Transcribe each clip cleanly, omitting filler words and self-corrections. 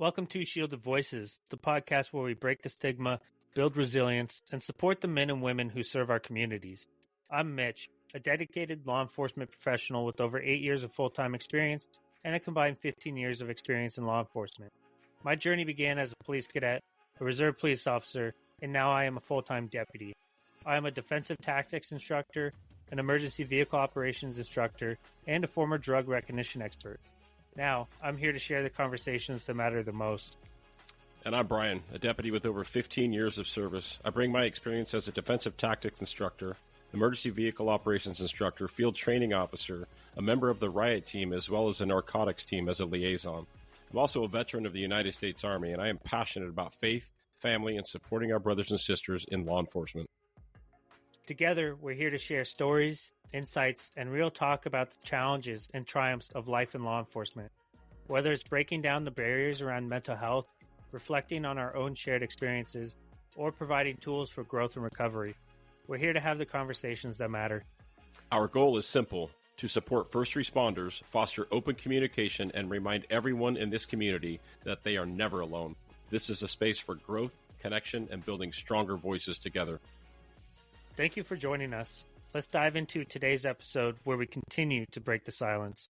Welcome to Shielded Voices, the podcast where we break the stigma, build resilience, and support the men and women who serve our communities. I'm Mitch, a dedicated law enforcement professional with over 8 years of full-time experience and a combined 15 years of experience in law enforcement. My journey began as a police cadet, a reserve police officer, and now I am a full-time deputy. I am a defensive tactics instructor, an emergency vehicle operations instructor, and a former drug recognition expert. Now, I'm here to share the conversations that matter the most. And I'm Brian, a deputy with over 15 years of service. I bring my experience as a defensive tactics instructor, emergency vehicle operations instructor, field training officer, a member of the riot team, as well as the narcotics team as a liaison. I'm also a veteran of the United States Army, and I am passionate about faith, family, and supporting our brothers and sisters in law enforcement. Together, we're here to share stories, insights, and real talk about the challenges and triumphs of life in law enforcement. Whether it's breaking down the barriers around mental health, reflecting on our own shared experiences, or providing tools for growth and recovery, we're here to have the conversations that matter. Our goal is simple: to support first responders, foster open communication, and remind everyone in this community that they are never alone. This is a space for growth, connection, and building stronger voices together. Thank you for joining us. Let's dive into today's episode where we continue to break the silence.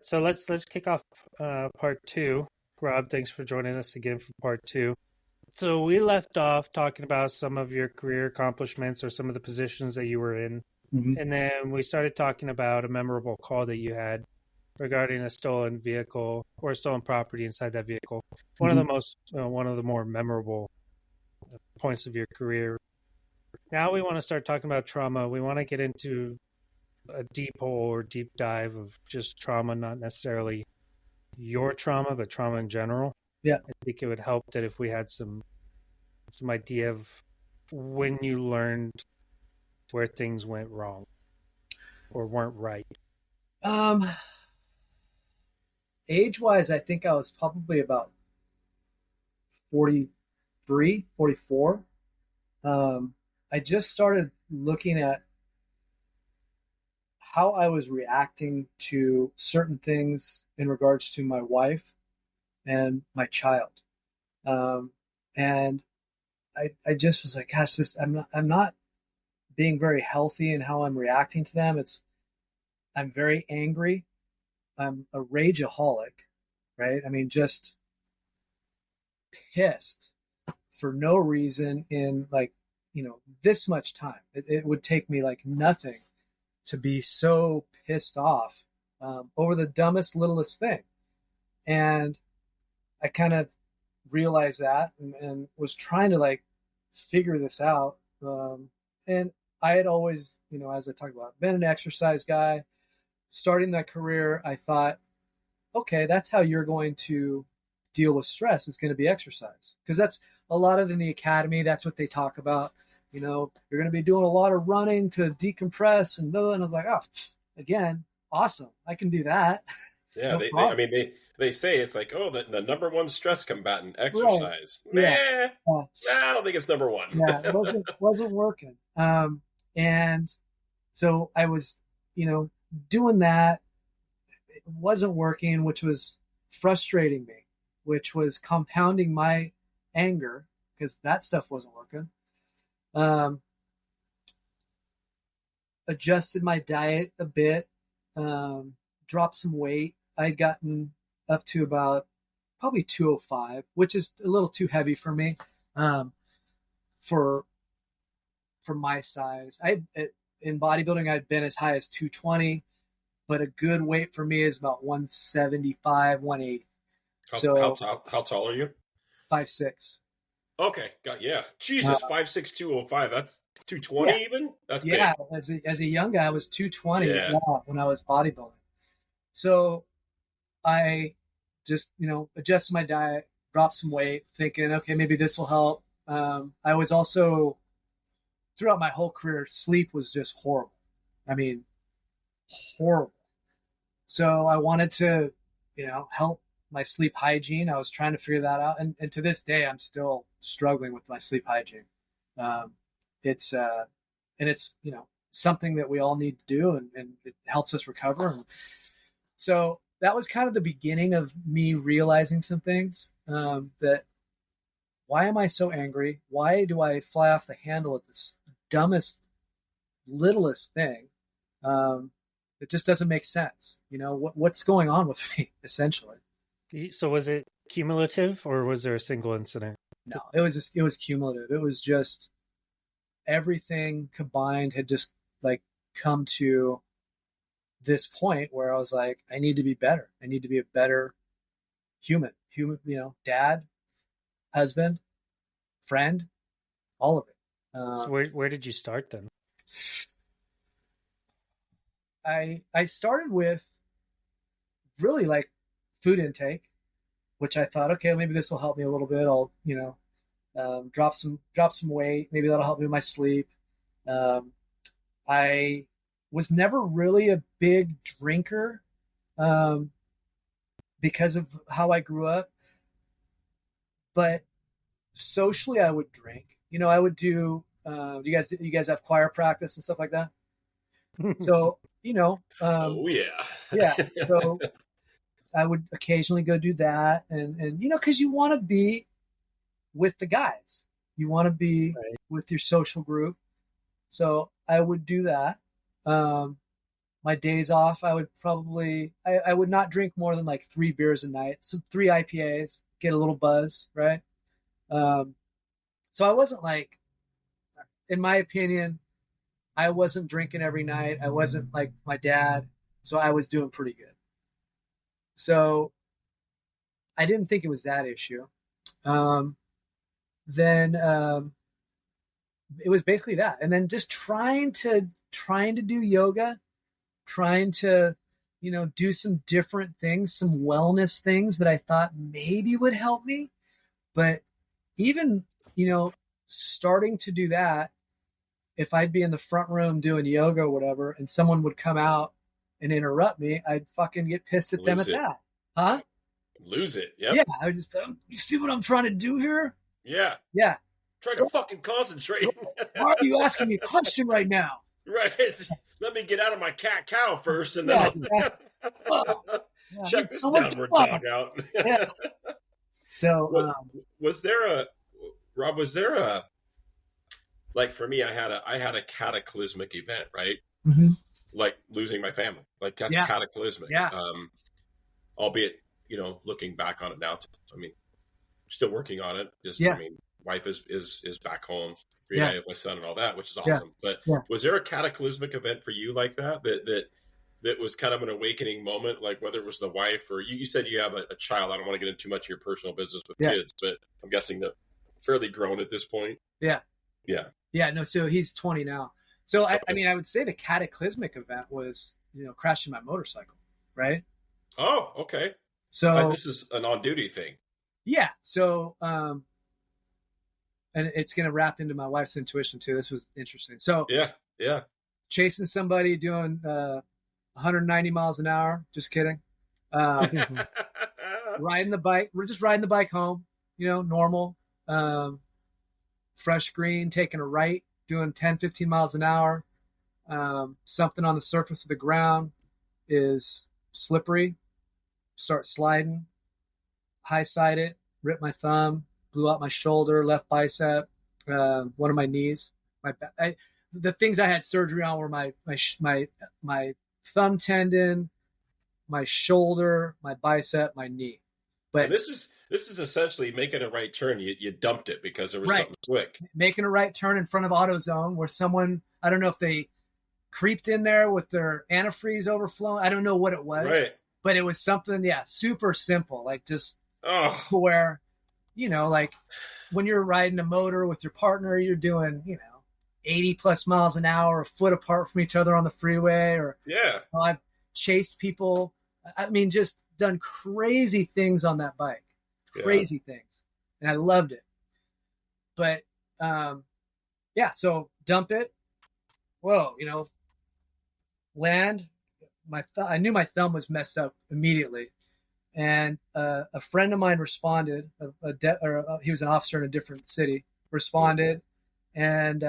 So let's kick off part two. Rob, thanks for joining us again for part two. So we left off talking about some of your career accomplishments or some of the positions that you were in. Mm-hmm. And then we started talking about a memorable call that you had regarding a stolen vehicle or stolen property inside that vehicle. One of the more memorable points of your career. Now we want to start talking about trauma. We want to get into a deep hole or deep dive of just trauma, not necessarily your trauma, but trauma in general. Yeah. I think it would help that if we had some idea of when you learned where things went wrong or weren't right. Age-wise, I think I was probably about 43, 44. I just started looking at how I was reacting to certain things in regards to my wife and my child. And I just was like, gosh, I'm not being very healthy in how I'm reacting to them. I'm very angry. I'm a rageaholic, right? I mean, just pissed for no reason in this much time. It would take me like nothing to be so pissed off over the dumbest, littlest thing. And I kind of realized that and was trying to figure this out. And I had always, as I talked about, been an exercise guy. Starting that career, I thought, okay, that's how you're going to deal with stress. It's going to be exercise. Because that's a lot of in the academy, that's what they talk about. You're going to be doing a lot of running to decompress and blah, blah. And I was like, oh, again, awesome. I can do that. Yeah, no they say it's like, oh, the number one stress combatant, exercise. Right. Nah, I don't think it's number one. Yeah, it wasn't working. And so I was, doing that. It wasn't working, which was frustrating me, which was compounding my anger because that stuff wasn't working. Adjusted my diet a bit, dropped some weight. I'd gotten up to about probably 205, which is a little too heavy for me, for my size. In bodybuilding, I'd been as high as 220, but a good weight for me is about 175, 180. How tall are you? 5'6". Okay, yeah. Jesus, 5'6", 205. That's 220 even? That's big. Yeah, as a young guy, I was 220 when I was bodybuilding. So I just, adjusted my diet, dropped some weight, thinking, okay, maybe this will help. I was also, throughout my whole career, sleep was just horrible. I mean, horrible. So I wanted to, help my sleep hygiene. I was trying to figure that out. And to this day, I'm still struggling with my sleep hygiene. It's something that we all need to do, and it helps us recover. And so that was kind of the beginning of me realizing some things, that why am I so angry? Why do I fly off the handle at this dumbest, littlest thing? It just doesn't make sense. What's going on with me, essentially. So was it cumulative, or was there a single incident? No, it was cumulative. It was just everything combined had just like come to this point where I was like, I need to be better. I need to be a better human, dad, husband, friend, all of it. So where did you start then? I started with really like food intake, which I thought, okay, maybe this will help me a little bit. I'll, drop some weight. Maybe that'll help me with my sleep. I was never really a big drinker, because of how I grew up, but socially I would drink. I would do, you guys have choir practice and stuff like that. So, oh yeah. Yeah. So I would occasionally go do that. And cause you want to be with the guys, you want to be right with your social group. So I would do that. My days off, I would probably, I would not drink more than like 3 beers a night, some 3 IPAs, get a little buzz. Right. So I wasn't like, in my opinion, I wasn't drinking every night. I wasn't like my dad. So I was doing pretty good. So I didn't think it was that issue. Then it was basically that. And then just trying to do yoga, trying to, do some different things, some wellness things that I thought maybe would help me. But even, starting to do that, if I'd be in the front room doing yoga or whatever, and someone would come out and interrupt me, I'd fucking get pissed at them at that. Huh? Lose it. Yep. Yeah. I would just, you see what I'm trying to do here? Yeah. Yeah. Trying to fucking concentrate. Why are you asking me a question right now? Right. Let me get out of my cat cow first, and then check this downward dog out. Yeah. So, was there a like, for me, I had a cataclysmic event, right? Mm-hmm. Like losing my family. Like, that's cataclysmic. Yeah. Albeit, looking back on it now, I mean, still working on it. I mean, wife is back home, reunited with my son and all that, which is awesome. But was there a cataclysmic event for you like that was kind of an awakening moment? Like, whether it was the wife, or you said you have a child. I don't want to get into too much of your personal business with kids, but I'm guessing they're fairly grown at this point. Yeah. Yeah. Yeah. No, so he's 20 now. So I mean, I would say the cataclysmic event was, crashing my motorcycle. Right. Oh, okay. So this is an on-duty thing. Yeah. So, and it's going to wrap into my wife's intuition too. This was interesting. So yeah. Chasing somebody doing 190 miles an hour. Just kidding. Riding the bike. We're just riding the bike home, normal, fresh green, taking a right, doing 10, 15 miles an hour. Something on the surface of the ground is slippery. Start sliding. High side it, ripped my thumb, blew out my shoulder, left bicep, one of my knees. The things I had surgery on were my thumb tendon, my shoulder, my bicep, my knee. But this is essentially making a right turn. You dumped it because there was something quick. Making a right turn in front of AutoZone, where someone, I don't know if they creeped in there with their antifreeze overflowing. I don't know what it was. Right. But it was something, super simple, like just where, like when you're riding a motor with your partner, you're doing, 80 plus miles an hour, a foot apart from each other on the freeway, or I've chased people. I mean, just done crazy things on that bike, crazy things. And I loved it. But, so dump it. Whoa, land. I knew my thumb was messed up immediately, and a friend of mine responded. He was an officer in a different city. Responded, and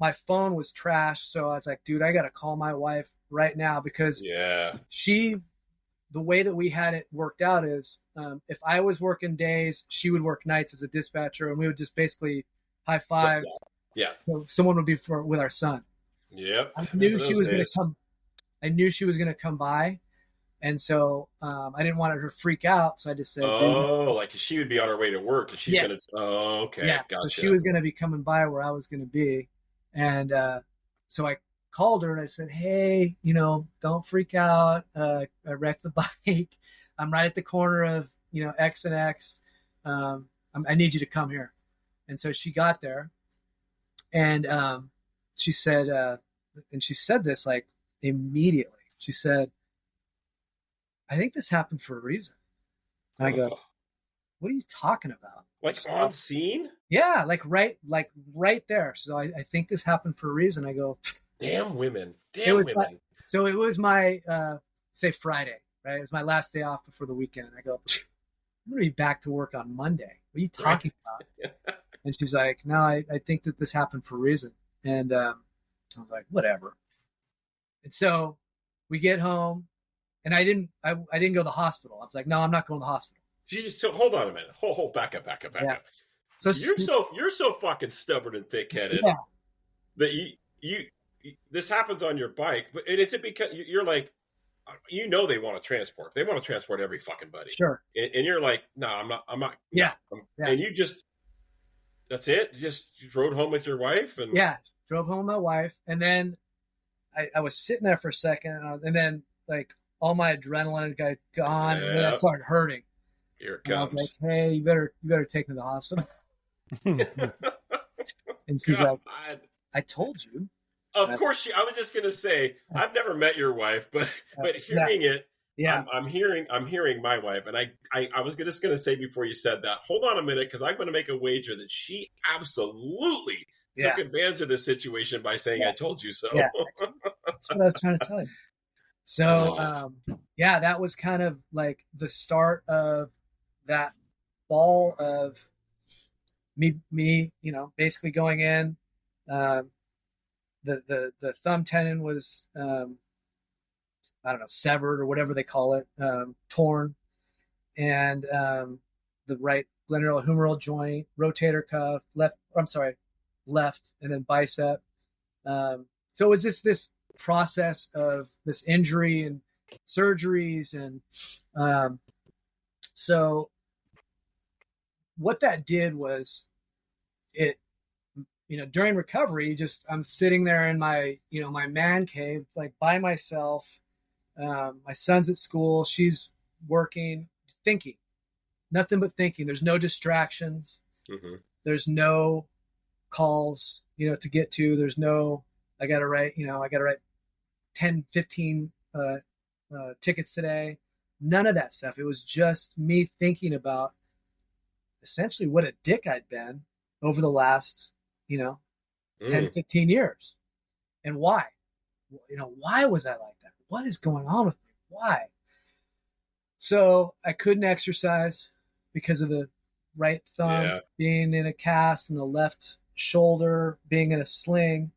my phone was trashed. So I was like, dude, I got to call my wife right now, because the way that we had it worked out is, if I was working days, she would work nights as a dispatcher, and we would just basically high five. Yeah. So someone would be with our son. Yep. I knew she was going to come. I knew she was going to come by. And so I didn't want her to freak out. So I just said, like she would be on her way to work, and she's going to, okay. Yeah. Gotcha. So she was going to be coming by where I was going to be. And so I called her and I said, hey, don't freak out. I wrecked the bike. I'm right at the corner of, X and X. I need you to come here. And so she got there, and she said this like immediately. She said, I think this happened for a reason. And I go, what are you talking about? Like on scene? Yeah, like right there. So I think this happened for a reason. I go, damn women. So it was my, say Friday, right? It was my last day off before the weekend. I go, I'm going to be back to work on Monday. What are you talking about? And she's like, no, I think that this happened for a reason. And I was like, whatever. And so we get home, and I didn't go to the hospital. I was like, no, I'm not going to the hospital. She just hold on a minute. Hold back up. So you're so fucking stubborn and thick-headed that you this happens on your bike, but it's because you're like, they want to transport. They want to transport every fucking buddy. Sure. And you're like, no, I'm not. Yeah. And you just, that's it. You rode home with your wife, and drove home with my wife, and then I was sitting there for a second, and then like all my adrenaline got gone, and then I started hurting. Here it comes. I was like, hey, you better take me to the hospital. And she's like, I told you. Of course, I was just gonna say, I've never met your wife, but hearing it, I'm hearing my wife, and I was just gonna say before you said that, hold on a minute, because I'm gonna make a wager that she absolutely took advantage of this situation by saying, I told you so. Yeah. That's what I was trying to tell you. So, that was kind of like the start of that ball of me, basically going in. The thumb tendon was, I don't know, severed or whatever they call it, torn. And the right glenohumeral joint, rotator cuff, left, and then bicep. So it was this process of this injury and surgeries. And so what that did was it, during recovery, I'm sitting there in my, my man cave, like by myself. My son's at school. She's working, thinking, nothing but thinking. There's no distractions. Mm-hmm. There's no calls, to get to. There's no, I got to write 10, 15 tickets today. None of that stuff. It was just me thinking about essentially what a dick I'd been over the last, 10, 15 years. And why? Why was I like that? What is going on with me? Why? So I couldn't exercise because of the right thumb being in a cast and the left shoulder being in a sling.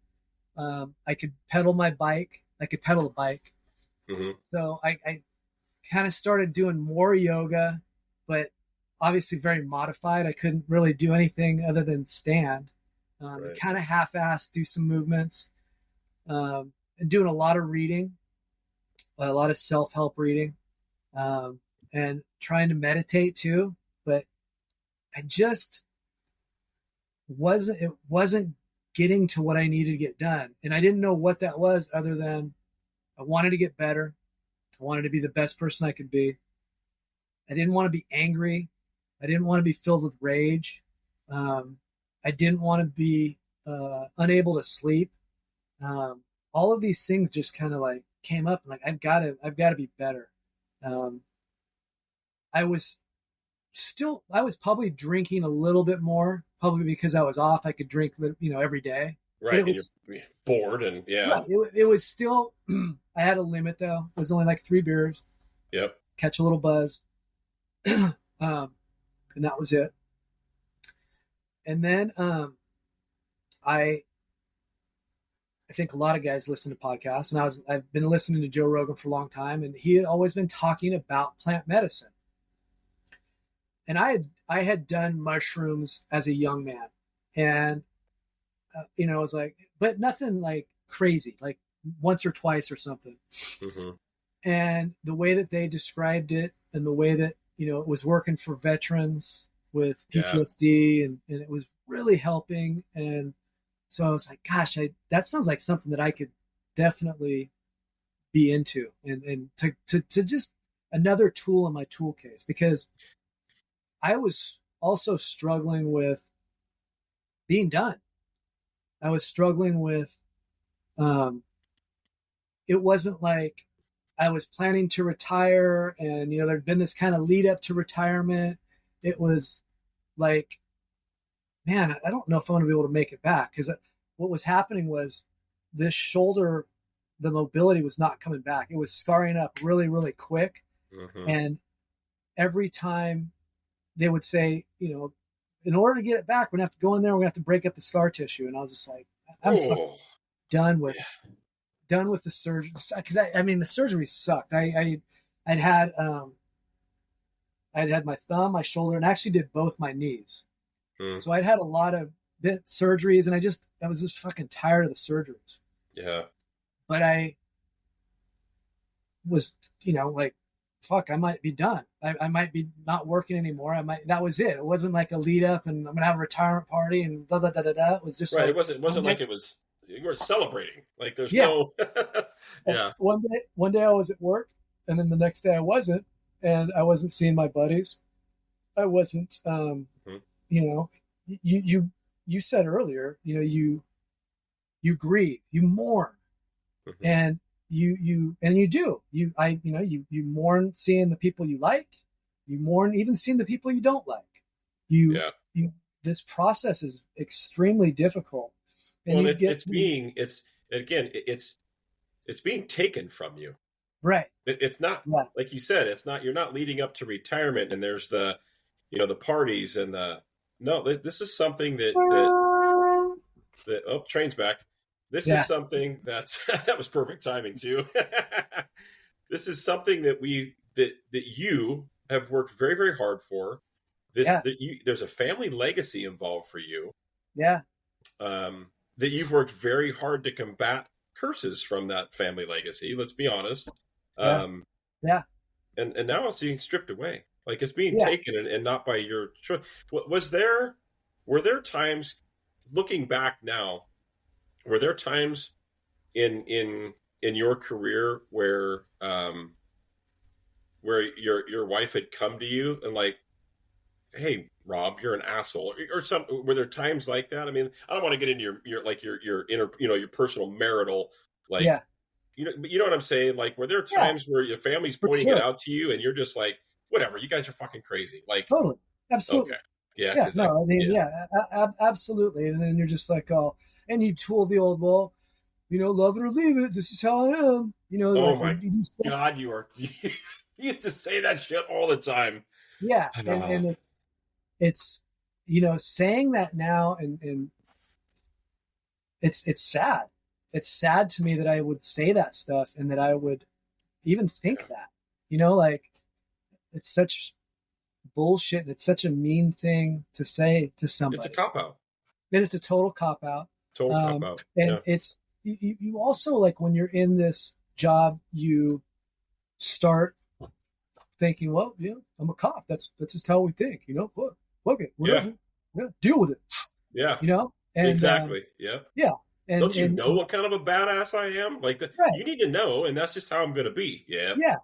I could pedal my bike. I could pedal the bike. Mm-hmm. So I kind of started doing more yoga, but obviously very modified. I couldn't really do anything other than stand. Kind of half-assed, do some movements, and doing a lot of reading, a lot of self-help reading, and trying to meditate too. But I just wasn't getting to what I needed to get done. And I didn't know what that was, other than I wanted to get better. I wanted to be the best person I could be. I didn't want to be angry. I didn't want to be filled with rage. I didn't want to be unable to sleep. All of these things just kind of like came up, and like I've got to be better. I was probably drinking a little bit more, probably because I was off. I could drink, every day. Right, and you're bored, and it was still. I had a limit though. It was only like 3 beers. Yep. Catch a little buzz, and that was it. And then I think a lot of guys listen to podcasts, and I've been listening to Joe Rogan for a long time, and he had always been talking about plant medicine. And I had done mushrooms as a young man, and you know, I was like, but nothing like crazy, like once or twice or something. Mm-hmm. And the way that they described it, and the way that, you know, it was working for veterans with PTSD, and it was really helping. And so I was like, gosh, that sounds like something that I could definitely be into, and to just another tool in my tool case, because I was also struggling with being done. I was struggling with, it wasn't like I was planning to retire, and, you know, there'd been this kind of lead up to retirement. It was like, man, I don't know if I'm going to be able to make it back, because what was happening was this shoulder, the mobility was not coming back. It was scarring up really, really quick. Mm-hmm. And every time they would say, you know, in order to get it back, we're going to have to go in there, we're going to have to break up the scar tissue. And I was just like, I'm done with the surgery. Because I mean, the surgery sucked. I'd had my thumb, my shoulder, and actually did both my knees. So I'd had a lot of surgeries, and I was just fucking tired of the surgeries. Yeah. But I was, you know, like, fuck, I might be done. I might be not working anymore. That was it. It wasn't like a lead up and I'm going to have a retirement party and da da da da da. It was just right. Like, it wasn't like it was, you were celebrating. Like there's yeah. no, yeah. One day I was at work, and then the next day I wasn't, and I wasn't seeing my buddies. I wasn't, you know, you said earlier, you know, you grieve, you mourn, and you mourn seeing the people you like, you mourn even seeing the people you don't like. This process is extremely difficult. And it's being taken from you. Right. It's not, like you said, you're not leading up to retirement and there's the, you know, the parties and this is something that train's back. This is something that was perfect timing too. This is something that you have worked very, very hard for. There's a family legacy involved for you. Yeah. That you've worked very hard to combat curses from that family legacy. Let's be honest. And now it's being stripped away. Like it's being taken and not by your choice. Were there times, looking back now, were there times in your career where your wife had come to you and like, hey, Rob, you're an asshole, or something? Were there times like that? I mean, I don't want to get into your inner, you know, your personal marital, like, you know what I'm saying? Like, were there times where your family's pointing it out to you and you're just like, whatever, you guys are fucking crazy? Like, totally, absolutely, okay, yeah, absolutely. And then you're just like, oh, and you tool the old, well, you know, love it or leave it. This is how I am. You know. Oh my God, you used to say that shit all the time. Yeah, and it's you know, saying that now, and it's sad. It's sad to me that I would say that stuff and that I would even think that, you know, like it's such bullshit. And it's such a mean thing to say to somebody. It's a cop out. It is a total cop out. And it's, you also, like, when you're in this job, you start thinking, well, yeah, I'm a cop. That's just how we think, you know. Fuck it, whatever. Yeah, deal with it. Yeah, you know. And, exactly. Yeah. And, don't you know what kind of a badass I am? Like, you need to know, and that's just how I'm going to be. Yeah. Yeah.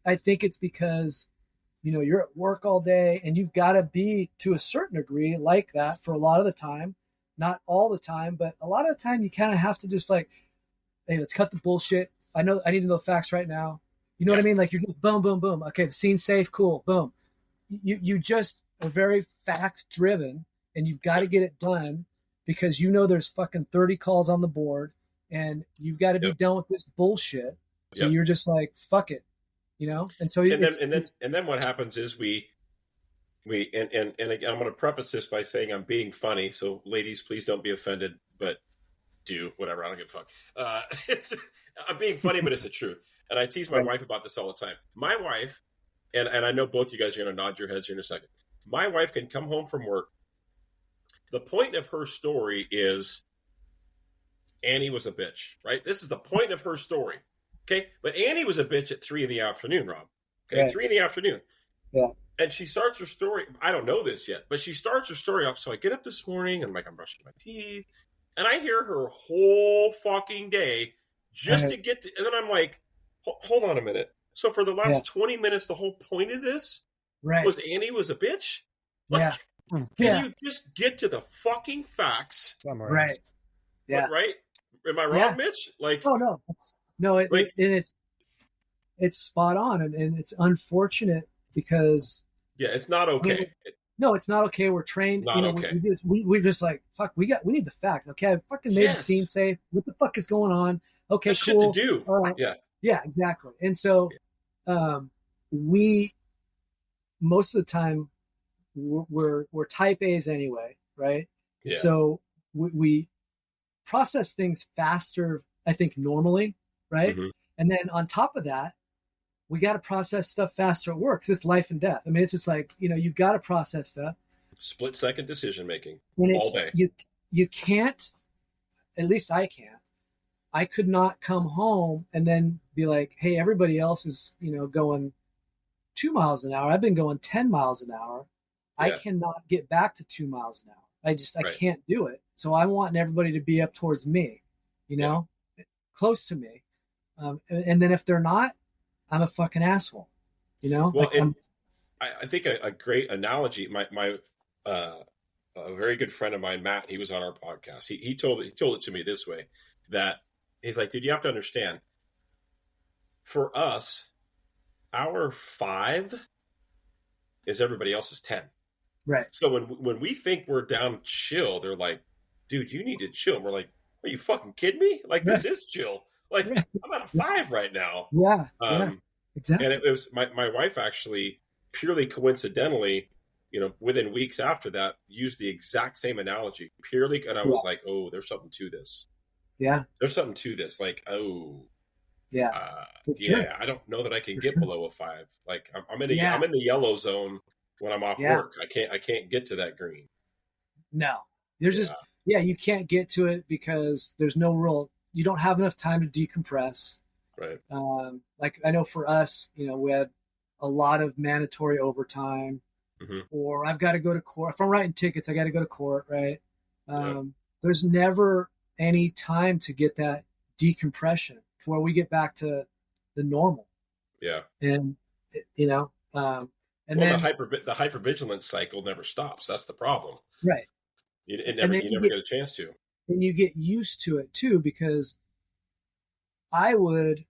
I think it's because, you know, you're at work all day, and you've got to be, to a certain degree, like that for a lot of the time. Not all the time, but a lot of the time, you kind of have to just like, hey, let's cut the bullshit. I need to know the facts right now. You know what I mean? Like, you're just boom, boom, boom. Okay, the scene's safe, cool, boom. You just are very fact driven, and you've got to get it done because you know there's fucking 30 calls on the board, and you've got to be done with this bullshit. So you're just like, fuck it, you know. And so and then what happens is we and again, I'm going to preface this by saying I'm being funny, so ladies, please don't be offended. But do whatever. I don't give a fuck. I'm being funny, but it's the truth. And I tease my wife about this all the time. My wife, and I know both you guys are going to nod your heads here in a second. My wife can come home from work. The point of her story is Annie was a bitch, right? This is the point of her story. Okay. But Annie was a bitch at 3 p.m, Rob. Okay. 3 p.m. Yeah. And she starts her story. I don't know this yet, but she starts her story off. So I get up this morning and I'm brushing my teeth and I hear her whole fucking day just to get to, and then I'm like, hold on a minute. So for the last 20 minutes, the whole point of this was Annie was a bitch? Like, can you just get to the fucking facts? Right. Yeah. Right? Am I wrong, Mitch? Like, oh no, it's spot on, and it's unfortunate because it's not okay. No, it's not okay. We're trained. Not okay. We're just like, fuck. We need the facts. Okay, I fucking made the scene safe. What the fuck is going on? Okay, that's cool. Shit to do. All right. Yeah, exactly. And so, we most of the time we're type A's anyway, right? Yeah. So we process things faster, I think, normally, right? Mm-hmm. And then on top of that, we got to process stuff faster at work because it's life and death. I mean, it's just like, you got to process stuff. Split second decision making all day. You can't, at least I can't. I could not come home and then be like, hey, everybody else is, going 2 miles an hour. I've been going 10 miles an hour. Yeah. I cannot get back to 2 miles an hour. I can't do it. So I want everybody to be up towards me, close to me. And then if they're not, I'm a fucking asshole, Well, like, I think a great analogy, my a very good friend of mine, Matt, he was on our podcast. He told it to me this way, that he's like, dude, you have to understand, for us, our 5 is everybody else's 10. Right. So when we think we're down chill, they're like, dude, you need to chill. And we're like, are you fucking kidding me? Like, this is chill. Like, I'm at a 5 right now. Yeah. Exactly. And it was my wife actually, purely coincidentally, within weeks after that, used the exact same analogy. Purely, and I was like, oh, there's something to this. Yeah. There's something to this. Like, oh. Yeah. Sure. I don't know that I can get below a 5. Like, I'm in the yellow zone when I'm off work. I can't get to that green. No. There's just you can't get to it because there's no real, you don't have enough time to decompress. Right. Like I know for us, we had a lot of mandatory overtime, or I've got to go to court. If I'm writing tickets, I got to go to court, right? There's never any time to get that decompression before we get back to the normal. Yeah. And, and then the hypervigilance cycle never stops. That's the problem. Right. You never get a chance to. And you get used to it too, because I would,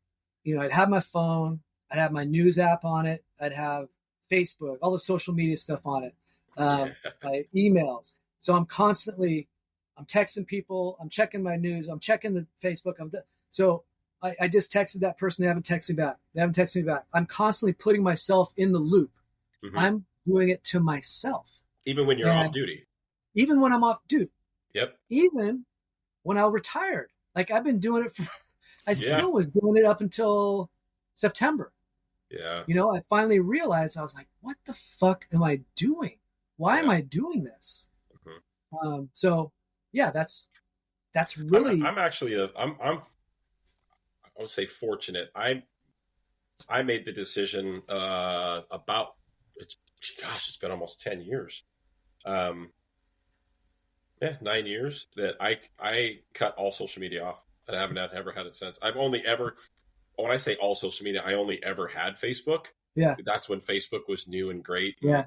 I'd have my phone, I'd have my news app on it, I'd have Facebook, all the social media stuff on it, my emails. So I'm texting people, I'm checking my news, I'm checking the Facebook. So I just texted that person, they haven't texted me back. I'm constantly putting myself in the loop. Mm-hmm. I'm doing it to myself. Even when you're off duty. Even when I'm off, dude. Yep. Even when I retired. Like I've been doing it I still was doing it up until September. Yeah. I finally realized, I was like, what the fuck am I doing? Why am I doing this? Mm-hmm. So yeah, that's really, I'm actually I would say fortunate. I made the decision it's been almost 10 years. 9 years that I cut all social media off, and I haven't ever had it since. I've only ever, when I say all social media, I only ever had Facebook. Yeah. That's when Facebook was new and great. Yeah.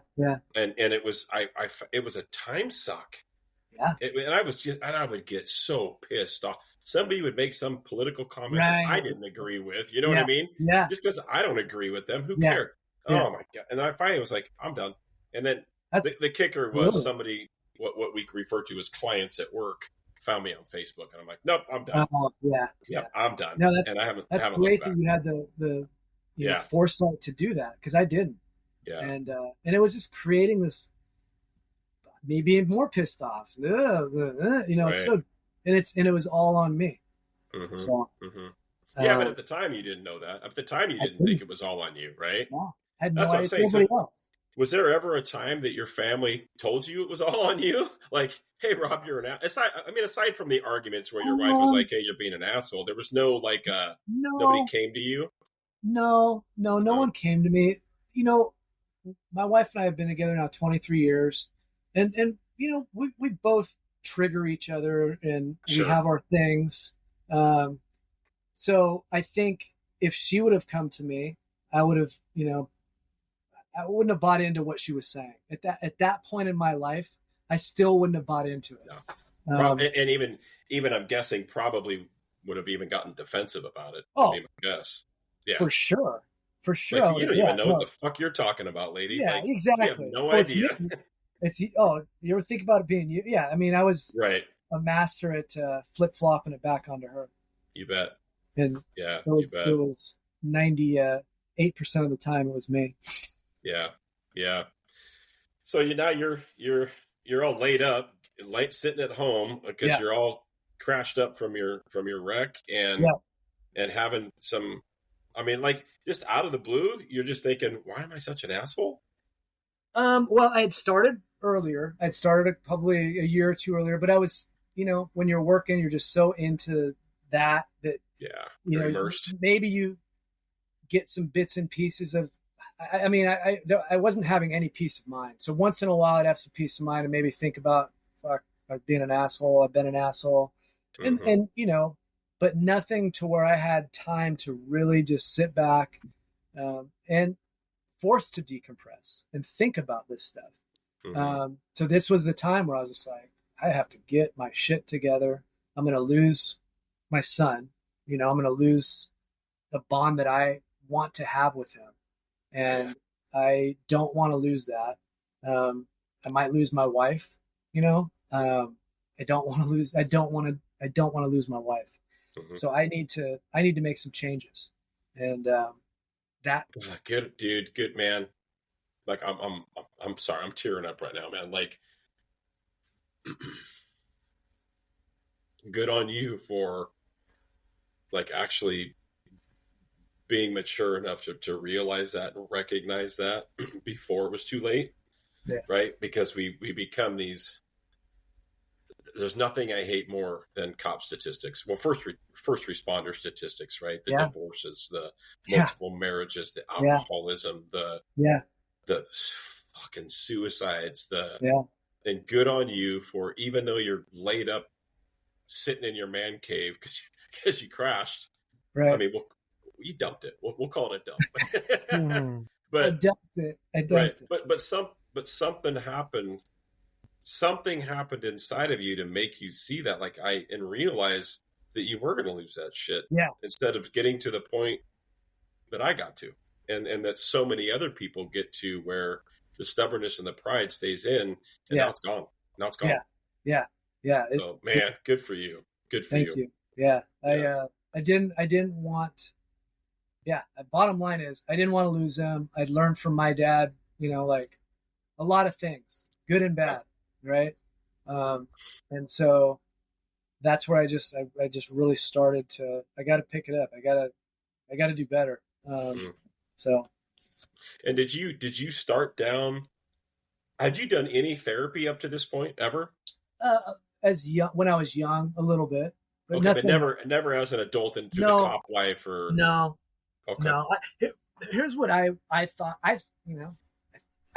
And it was, it was a time suck. Yeah. And I would get so pissed off. Somebody would make some political comment that I didn't agree with. You know what I mean? Yeah. Just because I don't agree with them, who cares? Yeah. Oh my God. And then I finally was like, I'm done. And then the kicker was somebody, what we refer to as clients at work, found me on Facebook, and I'm like, nope, I'm done. I'm done. No, and I haven't great that you had the foresight to do that, because I didn't. Yeah. And it was just creating this, me being more pissed off. Right. So it was all on me. Mm-hmm. So, Mm-hmm. Yeah, but at the time you didn't know that. At the time you didn't think it was all on you, right? No, I had That's no what I'm idea. saying. So, Nobody else. was there ever a time that your family told you it was all on you? Like, hey, Rob, you're an ass. Aside from the arguments where your wife was like, hey, you're being an asshole, there was no like, nobody No, came to you. no one came to me. You know, my wife and I have been together now 23 years, and you know, we both trigger each other, and we Sure. have our things. So I think if she would have come to me, I would have, you know, I wouldn't have bought into what she was saying at that point in my life. I still wouldn't have bought into it. No. And even I'm guessing probably would have even gotten defensive about it. Oh, I guess. Yeah, for sure. Like, you don't even know what the fuck you're talking about, lady. Yeah, like, exactly. You have no idea. You ever think about it being you? Yeah, I mean, I was right. a master at flip flopping it back onto her. You bet. And yeah, it was 98% of the time it was me. Yeah, yeah. So now you're all laid up, sitting at home because you're all crashed up from your wreck and having some. I mean, like, just out of the blue, you're just thinking, why am I such an asshole? Well, I had started earlier. I'd started probably a year or two earlier, but I was, you know, when you're working, you're just so into that you know, immersed. Maybe you get some bits and pieces of. I mean, I wasn't having any peace of mind. So once in a while, I'd have some peace of mind and maybe think about, fuck, I've been an asshole. I've been an asshole, and you know, but nothing to where I had time to really just sit back and forced to decompress and think about this stuff. So this was the time where I was just like, I have to get my shit together. I'm going to lose my son. You know, I'm going to lose the bond that I want to have with him. And I don't want to lose that. I might lose my wife, you know. I don't want to lose my wife. So I need to make some changes. And that good dude, good man. Like I'm sorry, I'm tearing up right now, man. Like good on you for like actually being mature enough to realize that and recognize that before it was too late. Right? Because we become these. There's nothing I hate more than cop statistics. Well, first responder statistics, right? The divorces, the multiple marriages, the alcoholism, the fucking suicides, and good on you for, even though you're laid up sitting in your man cave because you crashed. Right. I mean, you dumped it. We'll call it a dump. But I dumped it. But something happened. Something happened inside of you to make you see that, and realize that you were going to lose that shit. Yeah. Instead of getting to the point that I got to, and that so many other people get to, where the stubbornness and the pride stays in, and now it's gone. Now it's gone. Yeah. So, man, good for you. Good for you. Thank you. Yeah. I didn't want. Yeah. Bottom line is, I didn't want to lose him. I'd learned from my dad, you know, like a lot of things, good and bad. Right. And so that's where I just really started to, I got to pick it up. I got to do better. So. And did you start down, had you done any therapy up to this point ever? When I was young, a little bit, but never as an adult and through the cop life or. No. Okay. No. Here's what I thought. I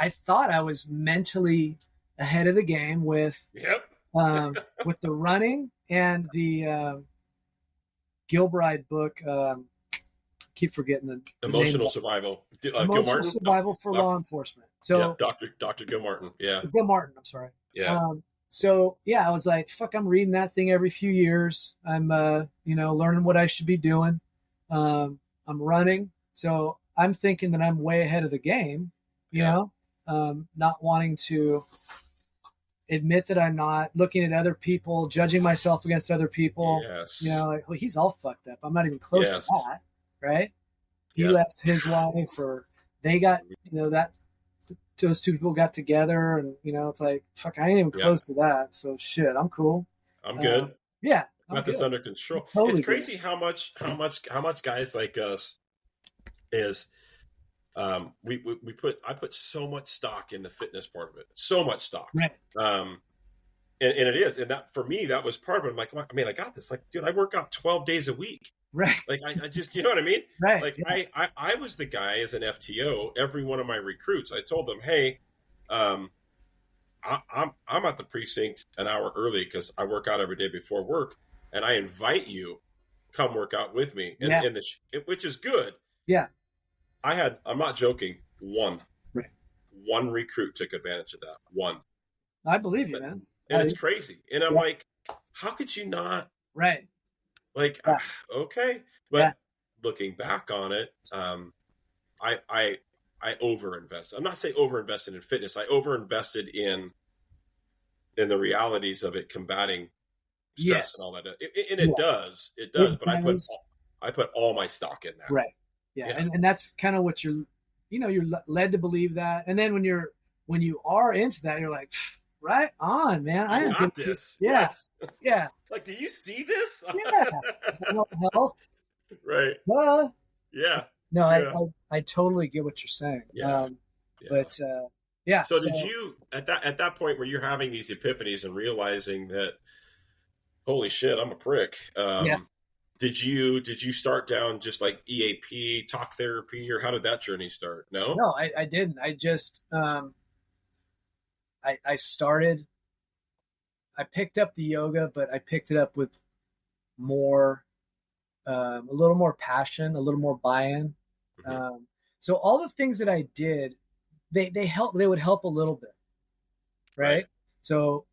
thought I was mentally ahead of the game with with the running and the Gilbride book. Keep forgetting the Emotional Survival. Emotional Survival for Law Enforcement. So Dr. Gil Martin. Yeah. Gil Martin. I'm sorry. Yeah. So I was like, fuck, I'm reading that thing every few years. I'm learning what I should be doing. I'm running. So I'm thinking that I'm way ahead of the game, you know, not wanting to admit that I'm not, looking at other people, judging myself against other people. Yes. You know, like, well, he's all fucked up. I'm not even close to that. Right. He left his wife, or they got, you know, that those two people got together, and, you know, it's like, fuck, I ain't even close to that. So shit, I'm cool. I'm good. Yeah. I'm got this good. under control. Totally It's crazy how much guys like us is I put so much stock in the fitness part of it, so much stock. Right. And it is, and that for me, that was part of it. I'm like, I mean, I got this. Like, dude, I work out 12 days a week. Right. Like, I just, you know what I mean? Right. Like, Yeah. I was the guy as an FTO. Every one of my recruits, I told them, hey, I'm at the precinct an hour early because I work out every day before work, and I invite you, come work out with me, and which is good. Yeah. I'm not joking. One recruit took advantage of that. One. I believe you, man. And it's crazy. And I'm like, how could you not? Right. Like, okay. But looking back on it, I overinvested. I'm not saying overinvested in fitness. I overinvested in the realities of it combating stress and all that. It does. But I put all my stock in that. Right. Yeah. And that's kind of what you're led to believe that. And then when you are into that, you're like, right on, man. I got this. Yeah. Yes. Yeah. Like, do you see this? Yeah. Health. Right. Yeah. No, I totally get what you're saying. Yeah. But So did you at that point where you're having these epiphanies and realizing that, holy shit, I'm a prick? Did you start down just like EAP, talk therapy, or how did that journey start? No, I didn't. I just I started. I picked up the yoga, but I picked it up with more, a little more passion, a little more buy-in. Mm-hmm. So all the things that I did, they help. They would help a little bit, right? So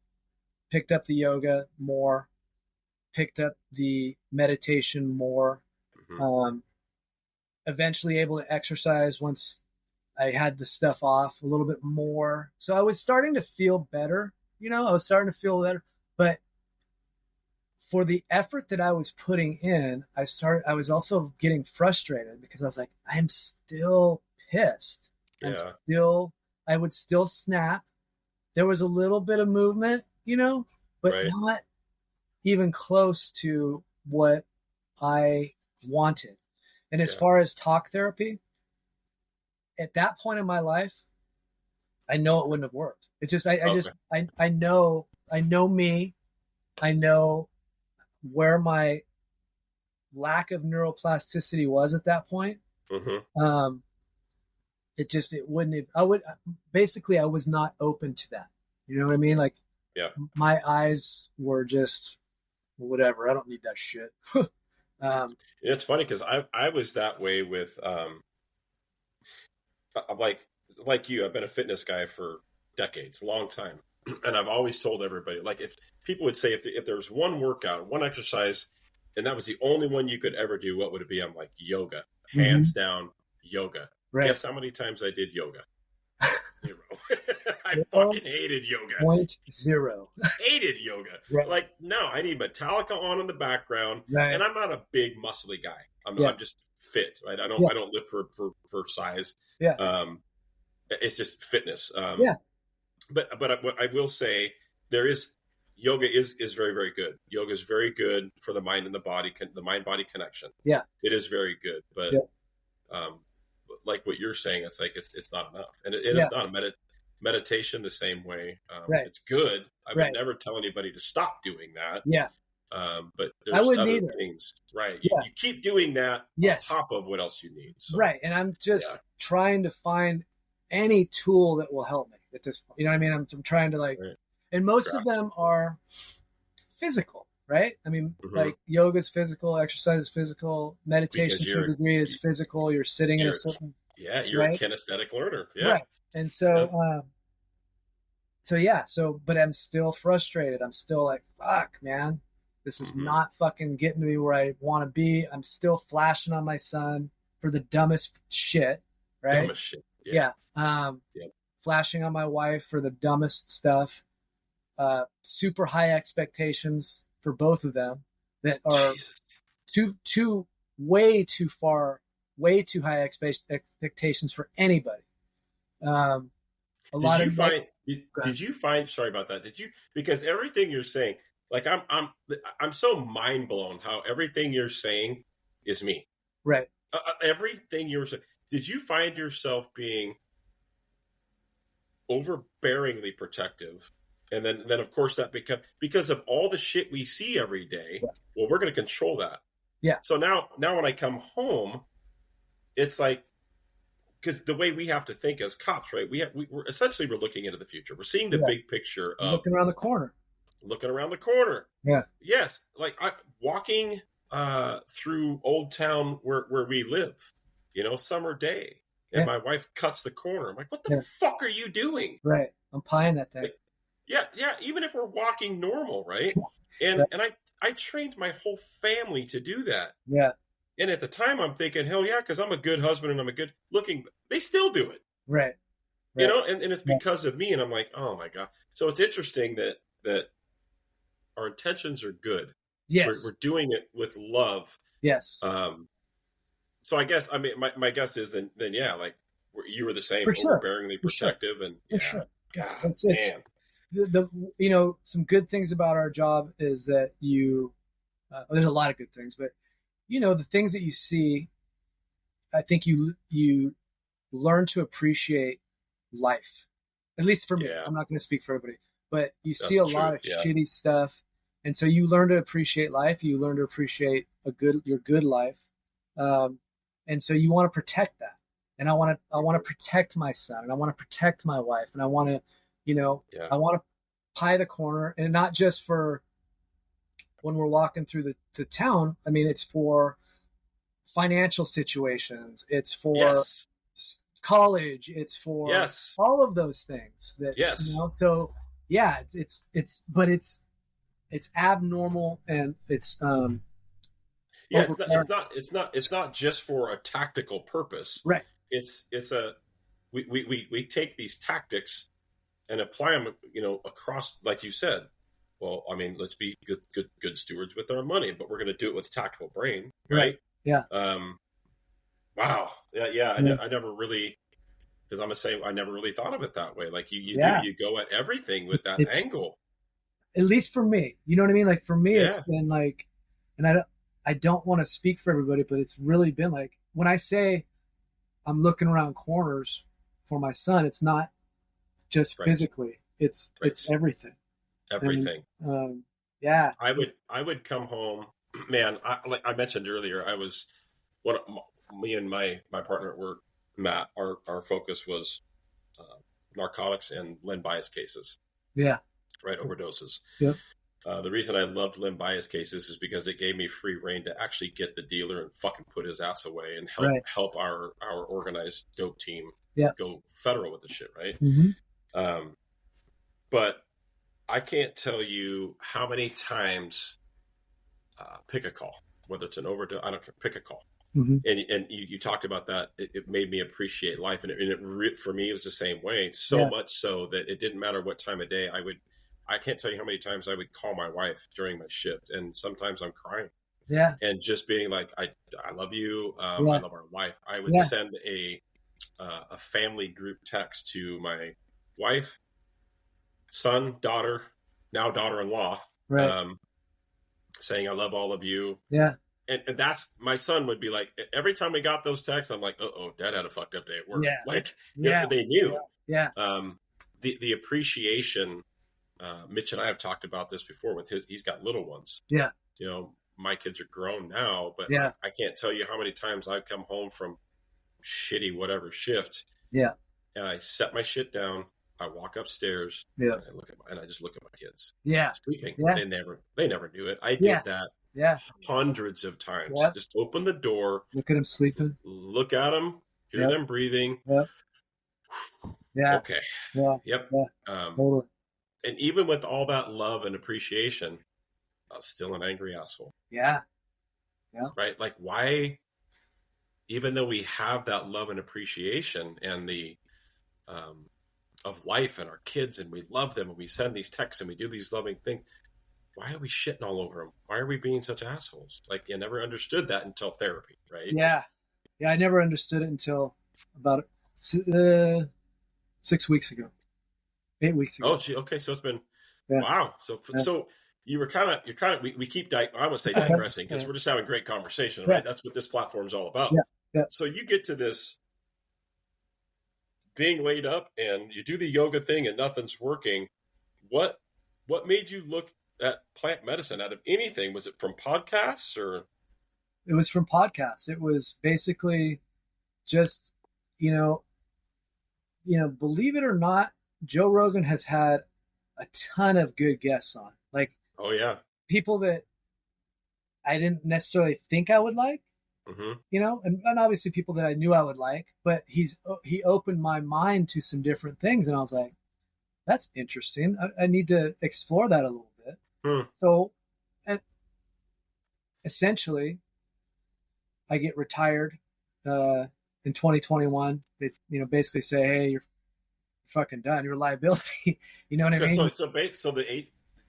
picked up the yoga more, picked up the meditation more. Mm-hmm. Eventually able to exercise once I had the stuff off a little bit more. So I was starting to feel better. I was starting to feel better, but for the effort that I was putting in, I was also getting frustrated because I was like, I'm still pissed. Yeah. I would still snap. There was a little bit of movement, but not even close to what I wanted. And as far as talk therapy, at that point in my life, I know it wouldn't have worked. It's just, I know me. I know where my lack of neuroplasticity was at that point. Mm-hmm. It wouldn't have, I was not open to that. You know what I mean? Like, my eyes were just, whatever. I don't need that shit. It's funny because I was that way with, like you, I've been a fitness guy for decades, a long time. And I've always told everybody, like, if people would say, if there was one workout, one exercise, and that was the only one you could ever do, what would it be? I'm like, yoga, hands down, yoga. Right. Guess how many times I did yoga? 0. I fucking hated yoga. 0. Hated yoga. Right. Like, no, I need Metallica on in the background, and I'm not a big muscly guy. I'm just fit. Right? I don't live for size. Yeah. It's just fitness. But what I will say, yoga is very, very good. Yoga is very good for the mind and the body, the mind-body connection. Yeah, it is very good. But like what you're saying, it's like it's not enough, and it is not a meditation the same way. It's good. I would never tell anybody to stop doing that. Yeah. But there's other things, right? You keep doing that on top of what else you need. So, right, and I'm just trying to find any tool that will help me at this point. You know what I mean? I'm trying to and most of them are physical, right? I mean, like yoga's physical, exercise is physical, meditation to a degree is physical. You're sitting in a certain... Yeah, you're a kinesthetic learner. Yeah. Right. And so, but I'm still frustrated. I'm still like, fuck, man, this is not fucking getting me where I want to be. I'm still flashing on my son for the dumbest shit, right? Dumbest shit. Yeah. Flashing on my wife for the dumbest stuff. Super high expectations for both of them that are way too high expectations for anybody. Did you find, sorry about that. Because everything you're saying, Like I'm so mind blown how everything you're saying is me. Right. Everything you're saying. Did you find yourself being overbearingly protective? And then of course that because of all the shit we see every day. Yeah. Well, we're going to control that. Yeah. So now when I come home, it's like, because the way we have to think as cops, right? We're essentially looking into the future. We're seeing the big picture of looking around the corner. Yeah. Yes. Like walking through Old Town where we live, summer day, and my wife cuts the corner. I'm like, what the fuck are you doing? Right. I'm pieing that thing. Like, yeah. Even if we're walking normal, right? And I trained my whole family to do that. Yeah. And at the time, I'm thinking, hell yeah, because I'm a good husband and I'm a good looking. They still do it, right? And it's because of me. And I'm like, oh my god. So it's interesting that our intentions are good. Yes, we're doing it with love. Yes. So I guess my guess is then yeah, like you were the same, for sure. overbearingly protective, for and for sure. God, it's man. The some good things about our job is that there's a lot of good things, but the things that you see, I think you learn to appreciate life. At least for me. Yeah. I'm not going to speak for everybody, but you That's see a true. lot of Yeah. shitty stuff, and so you learn to appreciate life. You learn to appreciate your good life, and so you want to protect that. And I want to protect my son, and I want to protect my wife, and I want to, I want to pie the corner, and not just for when we're walking through the town. I mean, it's for financial situations. It's for college. It's for all of those things that, so yeah, but it's abnormal, and it's, it's not just for a tactical purpose. Right. We take these tactics and apply them, across, like you said. Well, I mean, let's be good stewards with our money, but we're going to do it with a tactical brain, right? Yeah. Wow. Yeah. I never really, because I'm saying I never really thought of it that way. Like you go at everything with that angle. At least for me, you know what I mean? Like for me, it's been like, and I don't want to speak for everybody, but it's really been like, when I say I'm looking around corners for my son, it's not just physically, it's everything. Everything. And, I would come home, man. Like I mentioned earlier, me and my partner at work, Matt. Our focus was narcotics and limb bias cases. Yeah. Right, overdoses. Yep. The reason I loved limb bias cases is because it gave me free reign to actually get the dealer and fucking put his ass away and help our organized dope team go federal with the shit. Right. Mm-hmm. But I can't tell you how many times pick a call, whether it's an overdose, I don't care, pick a call. Mm-hmm. And you talked about that. It made me appreciate life. And for me, it was the same way. So much so that it didn't matter what time of day I can't tell you how many times I would call my wife during my shift. And sometimes I'm crying. Yeah. And just being like, I love you. I love our life. I would send a family group text to my wife, son, daughter, now daughter-in-law, saying I love all of you. Yeah. And that's, my son would be like, every time we got those texts, I'm like, oh, dad had a fucked up day at work. Yeah. Like, they knew. Yeah. The appreciation, Mitch and I have talked about this before with he's got little ones. Yeah. My kids are grown now, but I can't tell you how many times I've come home from shitty whatever shift. Yeah. And I set my shit down. I walk upstairs. Yeah. And I just look at my kids. Yeah. Sleeping. Yeah. They never knew it. I did that. Yeah. Hundreds of times. Yep. Just open the door. Look at them sleeping. Look at them. Hear them breathing. Yep. Yeah. Okay. Yeah. Yep. Yeah. Totally. And even with all that love and appreciation, I was still an angry asshole. Yeah. Yeah. Right? Like, why, even though we have that love and appreciation and the of life and our kids, and we love them, and we send these texts and we do these loving things, why are we shitting all over them? Why are we being such assholes? Like, I never understood that until therapy, right? Yeah. Yeah, I never understood it until about 6 weeks ago. 8 weeks ago. Oh, gee, okay. So it's been, wow. So you're kind of, we keep, I want to say digressing because we're just having great conversation, right? That's what this platform is all about. Yeah. So you get to this being laid up and you do the yoga thing and nothing's working. What made you look at plant medicine out of anything? Was it from podcasts or? It was from podcasts. It was basically just, believe it or not, Joe Rogan has had a ton of good guests on. Like, oh yeah, people that I didn't necessarily think I would like, and obviously people that I knew I would like, but he opened my mind to some different things. And I was like, that's interesting. I need to explore that a little bit. So essentially I get retired, in 2021. They, basically say, hey, you're fucking done. You're a liability. You know what I mean? So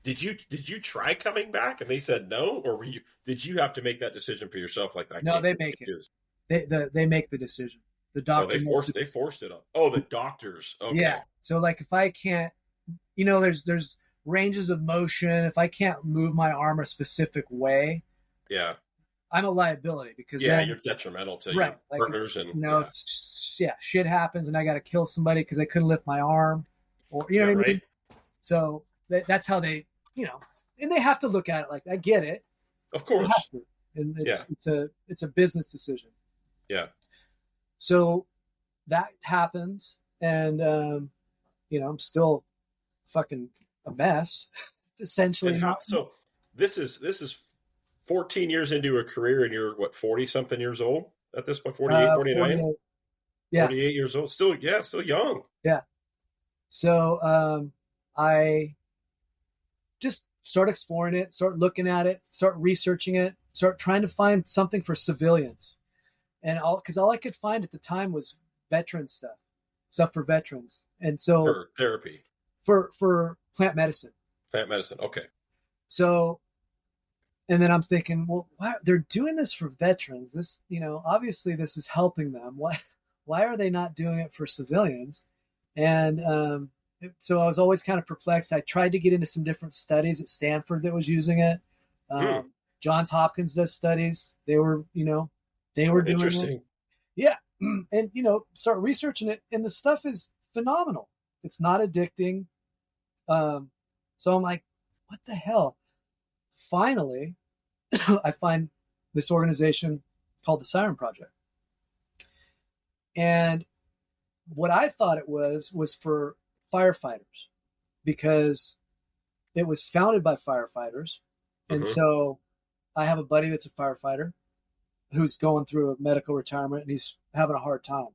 did you try coming back and they said no, or did you have to make that decision for yourself? Like, no, they make it. They make the decision. The doctor. They forced it up. Oh, the doctors. Okay. Yeah. So like, if I can't, there's ranges of motion. If I can't move my arm a specific way, yeah, I'm a liability because you're detrimental to your partners, and shit happens and I got to kill somebody because I couldn't lift my arm, or what I mean. So that's how they, and they have to look at it like, I get it, of course, and it's a business decision. Yeah. So that happens, and I'm still fucking a mess, essentially. So this is 14 years into a career, and you're 40-something years old at this point, 48, 49? Yeah. 48 years old. Still young. Yeah. So I just start exploring it, start looking at it, start researching it, start trying to find something for civilians. And because all I could find at the time was veteran stuff for veterans. And so for therapy. For plant medicine. Plant medicine. Okay. So, and then I'm thinking, well, why, they're doing this for veterans. This, obviously this is helping them. Why are they not doing it for civilians? And so I was always kind of perplexed. I tried to get into some different studies at Stanford that was using it. Johns Hopkins does studies. They were doing it. Yeah. And, start researching it. And the stuff is phenomenal. It's not addicting. So I'm like, what the hell? Finally, I find this organization called the SIREN Project. And what I thought it was for firefighters, because it was founded by firefighters. And so I have a buddy that's a firefighter who's going through a medical retirement, and he's having a hard time.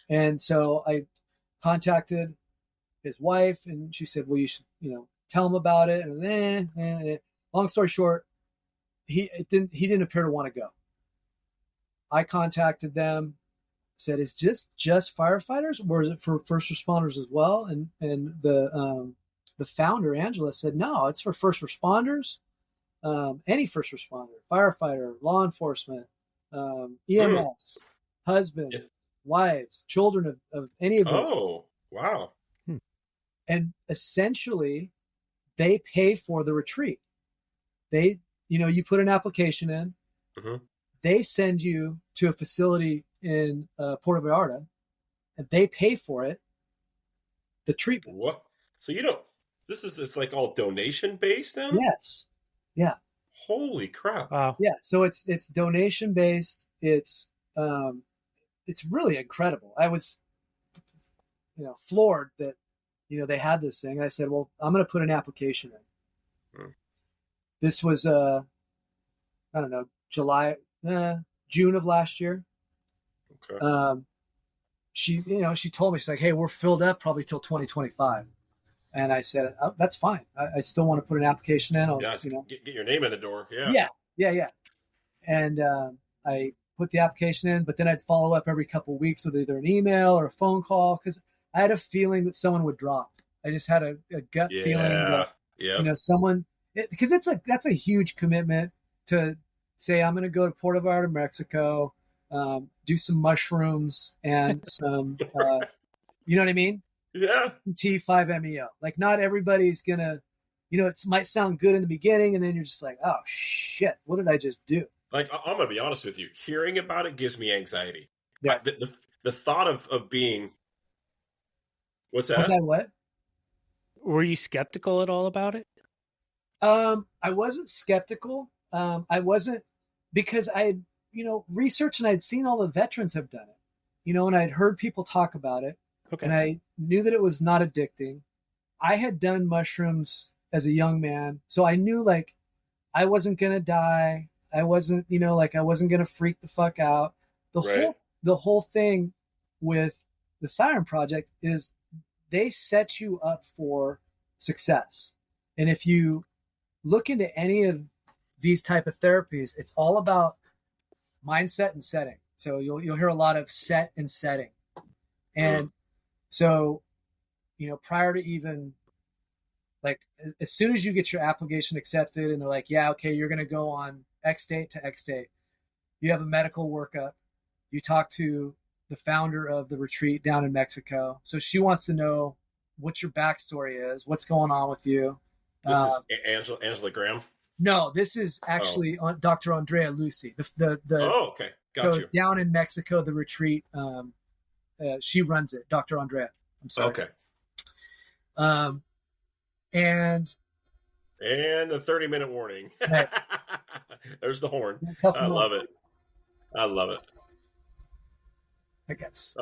And so I contacted his wife, and she said, well, you should, tell him about it. And long story short, he didn't appear to want to go. I contacted them, said, is just firefighters, or is it for first responders as well? And the founder, Angela, said, no, it's for first responders, any first responder, firefighter, law enforcement, EMS, husbands, wives, children of any of those. Oh, wow. And essentially, they pay for the retreat. They, you put an application in, they send you to a facility in Puerto Vallarta, and they pay for it, the treatment. What? So it's like all donation based then? Yes. Yeah. Holy crap. Wow. Yeah. So it's donation based. It's really incredible. I was, floored that, they had this thing. I said, well, I'm going to put an application in. This was, I don't know, June of last year. Okay. She told me, she's like, hey, we're filled up probably till 2025. And I said, oh, that's fine. I still want to put an application in. Get your name in the door. Yeah. Yeah. And I put the application in, but then I'd follow up every couple of weeks with either an email or a phone call, because I had a feeling that someone would drop. I just had a gut feeling that, someone, because that's a huge commitment to say, I'm going to go to Puerto Vallarta, Mexico, do some mushrooms and some, you know what I mean? Yeah. T5-MeO. Like, not everybody's going to, it might sound good in the beginning, and then you're just like, oh shit, what did I just do? Like, I'm going to be honest with you. Hearing about it gives me anxiety. Yeah. The thought of being, what's that? Okay, what? Were you skeptical at all about it? I wasn't skeptical. I wasn't, because I had, researched, and I'd seen all the veterans have done it, and I'd heard people talk about it. Okay. And I knew that it was not addicting. I had done mushrooms as a young man, so I knew like I wasn't gonna die. I wasn't, I wasn't gonna freak the fuck out. The whole thing with the SIREN Project is they set you up for success. And if you look into any of these type of therapies, it's all about mindset and setting. So you'll hear a lot of set and setting. And so, prior to even, like, as soon as you get your application accepted and they're like, yeah, okay, you're going to go on X date to X date, you have a medical workup. You talk to the founder of the retreat down in Mexico. So she wants to know what your backstory is, what's going on with you. This is Angela Graham? No, this is actually Dr. Andrea Lucy. Okay. Got you. Down in Mexico, the retreat, she runs it, Dr. Andrea. I'm sorry. Okay. And the 30-minute warning. Right. There's the horn. I love it. I guess.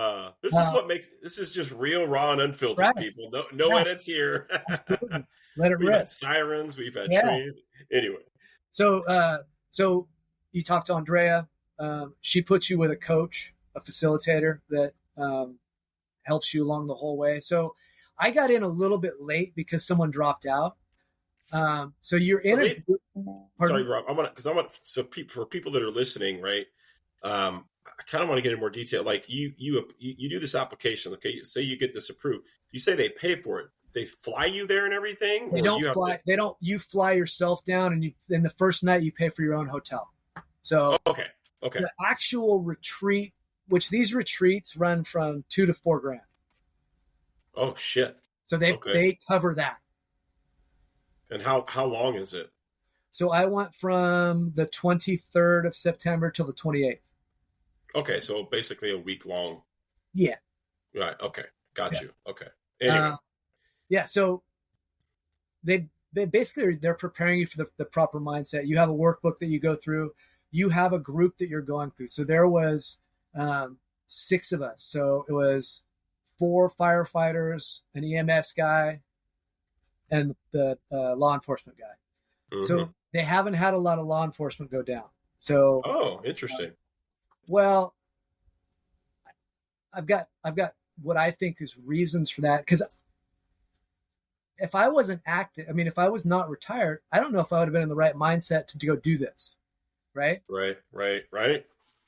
This is just real, raw, and unfiltered, right. people. No edits here. Let it We've rip. had sirens. We've had trains. Anyway. So you talk to Andrea. She puts you with a coach, a facilitator that helps you along the whole way. So I got in a little bit late because someone dropped out. So you're in Sorry, Rob. So for people that are listening, right? I kind of want to get in more detail. Like you do this application. Okay, say you get this approved. You say they pay for it. They fly you there and everything. They don't fly. They don't. You fly yourself down, and the first night you pay for your own hotel. So okay. The actual retreat, which these retreats run from $2,000 to $4,000. Oh shit! So they cover that. And how long is it? So I went from the 23rd of September till the 28th. Okay, so basically a week long. Yeah. Right. Okay. Got you. Okay. Anyway. So they basically they're preparing you for the proper mindset. You have a workbook that you go through. You have a group that you're going through. So there was 6 of us. So it was 4 firefighters, an EMS guy, and the law enforcement guy. Mm-hmm. So they haven't had a lot of law enforcement go down. So interesting. Well, I've got what I think is reasons for that, because if I wasn't active, if I was not retired, I don't know if I would have been in the right mindset to go do this. Right.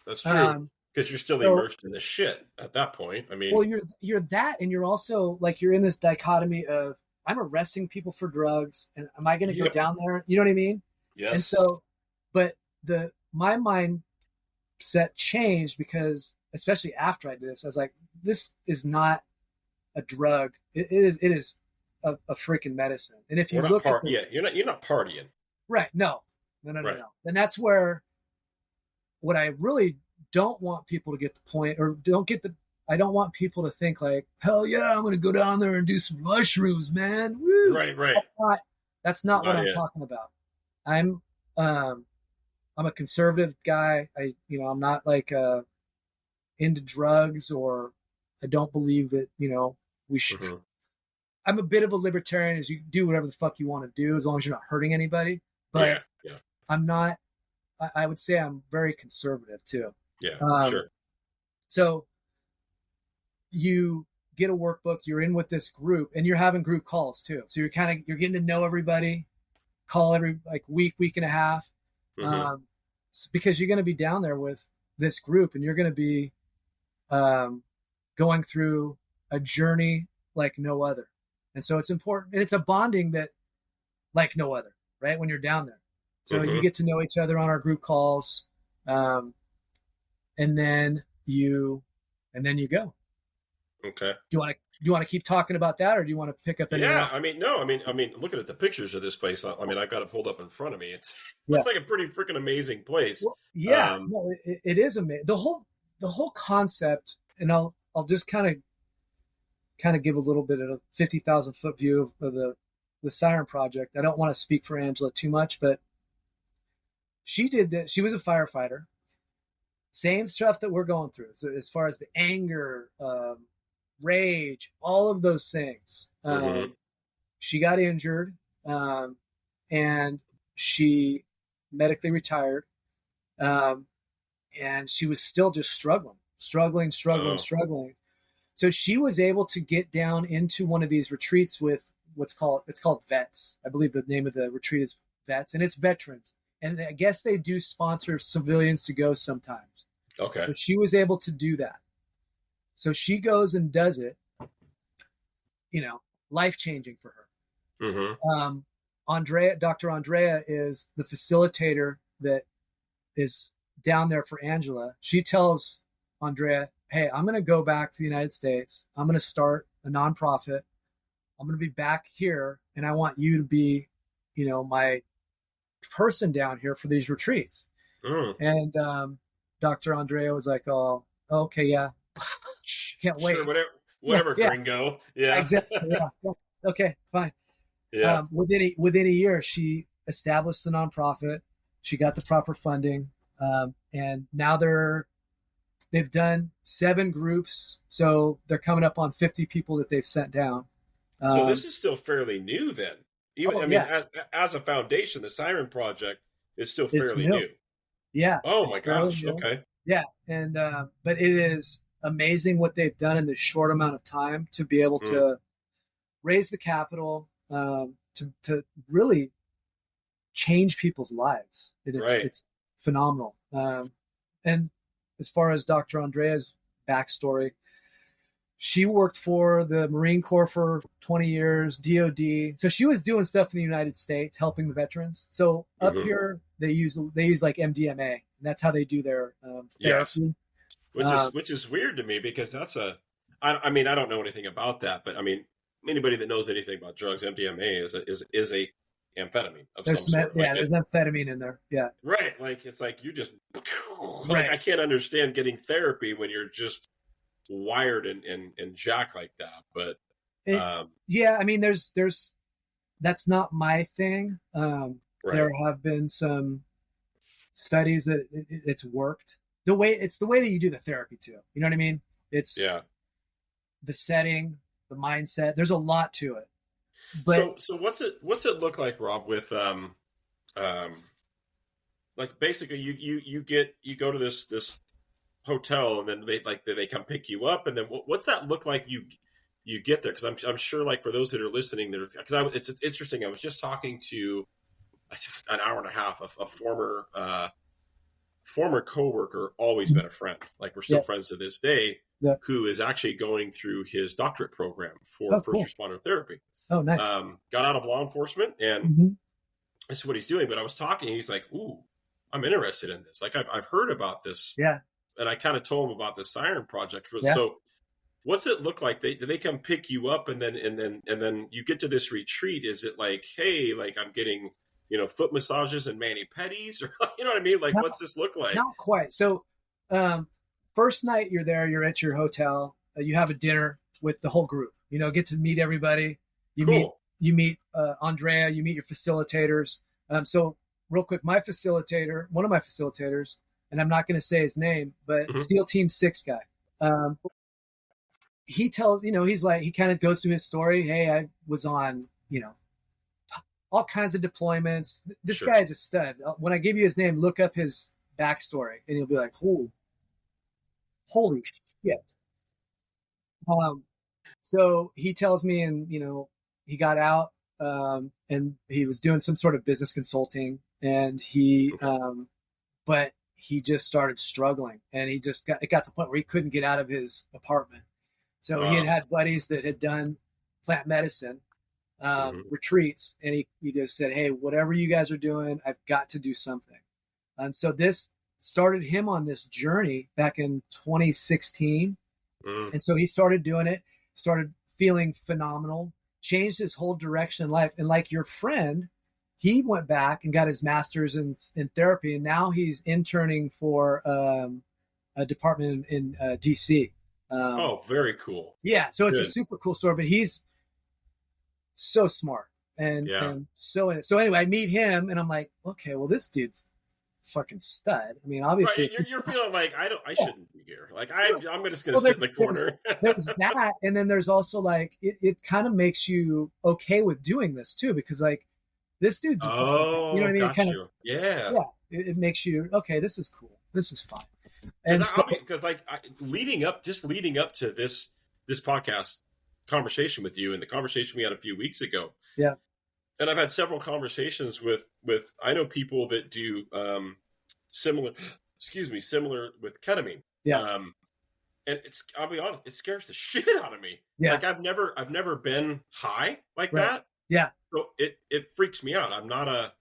That's true. Because you're still immersed in the shit at that point. Well, you're that, and you're also like you're in this dichotomy of I'm arresting people for drugs, and am I going to go down there? You know what I mean? Yes. And so, but my mindset changed because, especially after I did this, I was like, this is not a drug. It is a freaking medicine. And if you look at you're not partying. Right. No. And that's where what I really don't want people to get the point, or I don't want people to think like, hell yeah, I'm going to go down there and do some mushrooms, man. Woo! Right. That's not what I'm talking about. I'm a conservative guy. I'm not like into drugs, or I don't believe that, we should. Mm-hmm. I'm a bit of a libertarian, as you do whatever the fuck you want to do, as long as you're not hurting anybody. But I'm not, I would say I'm very conservative too. Yeah, sure. So you get a workbook, you're in with this group, and you're having group calls too. So you're getting to know everybody, call every week and a half. Mm-hmm. Because you're going to be down there with this group, and you're going to be going through a journey like no other. And so it's important, and it's a bonding that like no other, right? When you're down there. So you get to know each other on our group calls. And then you go. Okay. Do you want to keep talking about that, or do you want to pick up anything Yeah, else? I mean, no, I mean, looking at the pictures of this place, I mean, I've got it pulled up in front of me. It Yeah. looks like a pretty freaking amazing place. Well, yeah. Um, No, it is amazing. The whole concept, and I'll just kind of give a little bit of a 50,000 foot view of the SIREN Project. I don't want to speak for Angela too much, but she did that. She was a firefighter. Same stuff that we're going through. So as far as the anger, rage, all of those things. mhm. She got injured, and she medically retired, um, and she was still just struggling, Oh, So she was able to get down into one of these retreats with it's called vets. I believe the name of the retreat is vets, and it's veterans. And I guess they do sponsor civilians to go sometimes. okay. So she was able to do that. So she goes and does it, life changing for her. Hmm. Dr. Andrea is the facilitator that is down there for Angela. She tells Andrea, "Hey, I'm going to go back to the United States. I'm going to start a nonprofit. I'm going to be back here, and I want you to be, my person down here for these retreats." Mm. And Dr. Andrea was like, "Oh, okay, yeah, can't Sure, wait." whatever, Yeah, gringo. Yeah. exactly. Yeah. Okay, fine. Yeah. Within a year, she established the nonprofit. She got the proper funding, and now they've done 7 groups, so they're coming up on 50 people that they've sent down. So this is still fairly new then. Even, Oh I mean, yeah, as a foundation, the SIREN Project is still it's fairly new. new. Yeah, Oh it's my fairly gosh. new. Okay. Yeah, and but it is amazing what they've done in this short amount of time to be able Mm. to raise the capital, to really change people's lives. Right. It's phenomenal. And as far as Dr. Andrea's backstory, she worked for the Marine Corps for 20 years, DOD. So she was doing stuff in the United States, helping the veterans. So up Hmm. here, they use like MDMA, and that's how they do their Yes. therapy. Which is weird to me because I mean, I don't know anything about that, but I mean, anybody that knows anything about drugs, MDMA is a amphetamine of some sort. There's amphetamine in there. Yeah, Right. Like it's like you just like right. I can't understand getting therapy when you're just wired and jack like that. But It, yeah, I mean, there's that's not my thing. right. There have been some studies that it's worked. It's the way that you do the therapy too. You know what I mean? It's Yeah. the setting, the mindset. There's a lot to it. But So what's it look like, Rob, with um like basically you go to this hotel and then they come pick you up and then what's that look like you get there? Because I'm sure like for those that are listening there, because it's interesting. I was just talking to an hour and a half of a former coworker, always been a friend. Like we're still yeah, friends to this day. yeah. Who is actually going through his doctorate program for Oh, first cool. responder therapy. Oh, nice. Got out of law enforcement and Mm-hmm. this is what he's doing. But I was talking, and he's like, "Ooh, I'm interested in this. Like I've heard about this." Yeah, And I kind of told him about the SIREN Project. yeah. So what's it look like? Do they come pick you up and then you get to this retreat? Is it like, hey, like I'm getting, foot massages and mani pedis, or you know what I mean? Like, Not, what's this look like? not quite. So, first night you're there, you're at your hotel. You have a dinner with the whole group. Get to meet everybody. Cool. You meet Andrea. You meet your facilitators. So real quick, one of my facilitators, and I'm not going to say his name, but Mhm. SEAL Team 6 guy. He tells, he kind of goes through his story. Hey, I was on, all kinds of deployments. This Sure. guy is a stud. When I give you his name, look up his backstory, and you'll be like, holy shit. So he tells me, and he got out, and he was doing some sort of business consulting, and but he just started struggling, and it got to the point where he couldn't get out of his apartment. So he Wow. had buddies that had done plant medicine Mhm. retreats, and he just said, "Hey, whatever you guys are doing, I've got to do something." And so this started him on this journey back in 2016. And so he started doing it, started feeling phenomenal, changed his whole direction in life. And like your friend, he went back and got his master's in therapy, and now he's interning for a department in DC. Very cool. Yeah, so it's Good. a super cool story, but he's so smart and so in it. So anyway, I meet him, and I'm like, okay, well, this dude's fucking stud. I mean, obviously, right. You're feeling like I shouldn't be here. Like I'm just going to sit in the corner. There's that, and then there's also like it kind of makes you okay with doing this too, because like this dude's, you know what I mean? Kind of, it makes you okay. This is cool. This is fine. And because leading up to this podcast conversation with you and the conversation we had a few weeks ago. Yeah. And I've had several conversations with I know people that do similar with ketamine. Yeah. And I'll be honest, it scares the shit out of me. Yeah. Like I've never been high like right. that. Yeah. So it freaks me out. I'm not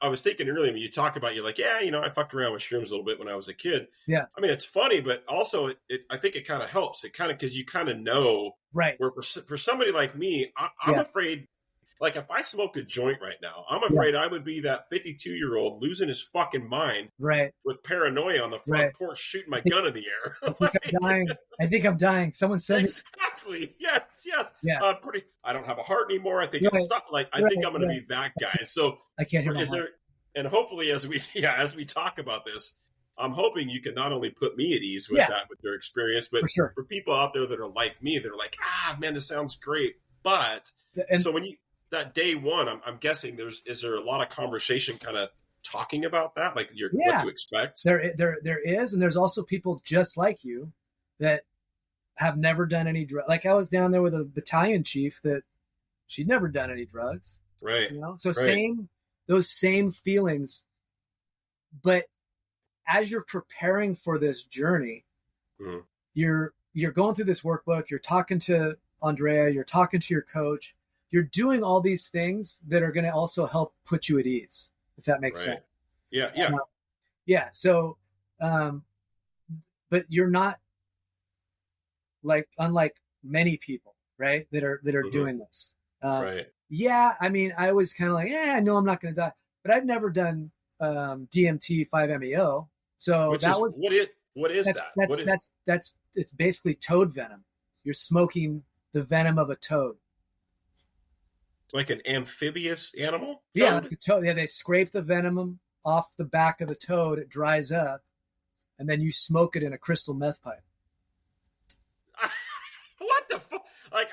I was thinking earlier when you talk about, you're like, I fucked around with shrooms a little bit when I was a kid. Yeah. I mean, it's funny, but also I think it kind of helps. It kind of, because you kind of know, right. Where for somebody like me, I'm afraid, like if I smoked a joint right now, I'm afraid I would be that 52-year-old losing his fucking mind, right, with paranoia on the front porch shooting my gun in the air. I think I'm dying. Someone said exactly. Yes. Yeah. I don't have a heart anymore. I think it's stuck. Like I think I'm going to be that guy. So I can't hear my heart. And hopefully as we talk about this, I'm hoping you can not only put me at ease with that, with your experience, but for people out there that are like me, they're like, man, this sounds great. But so when that day one, I'm guessing is there a lot of conversation kind of talking about that, like what to expect? There is, and there's also people just like you that have never done any drugs. Like I was down there with a battalion chief that she'd never done any drugs, right? So those same feelings, but as you're preparing for this journey, you're going through this workbook, you're talking to Andrea, you're talking to your coach. You're doing all these things that are going to also help put you at ease, if that makes sense. Yeah. So, but you're not unlike many people, right? That are doing this. Right. Yeah. I mean, I was kind of like, I know I'm not going to die, but I've never done DMT 5-MeO. So what is that? It's basically toad venom. You're smoking the venom of a toad. Like an amphibious animal? Toad? Yeah, like a toad. Yeah, they scrape the venom off the back of the toad. It dries up, and then you smoke it in a crystal meth pipe. What the fuck? Like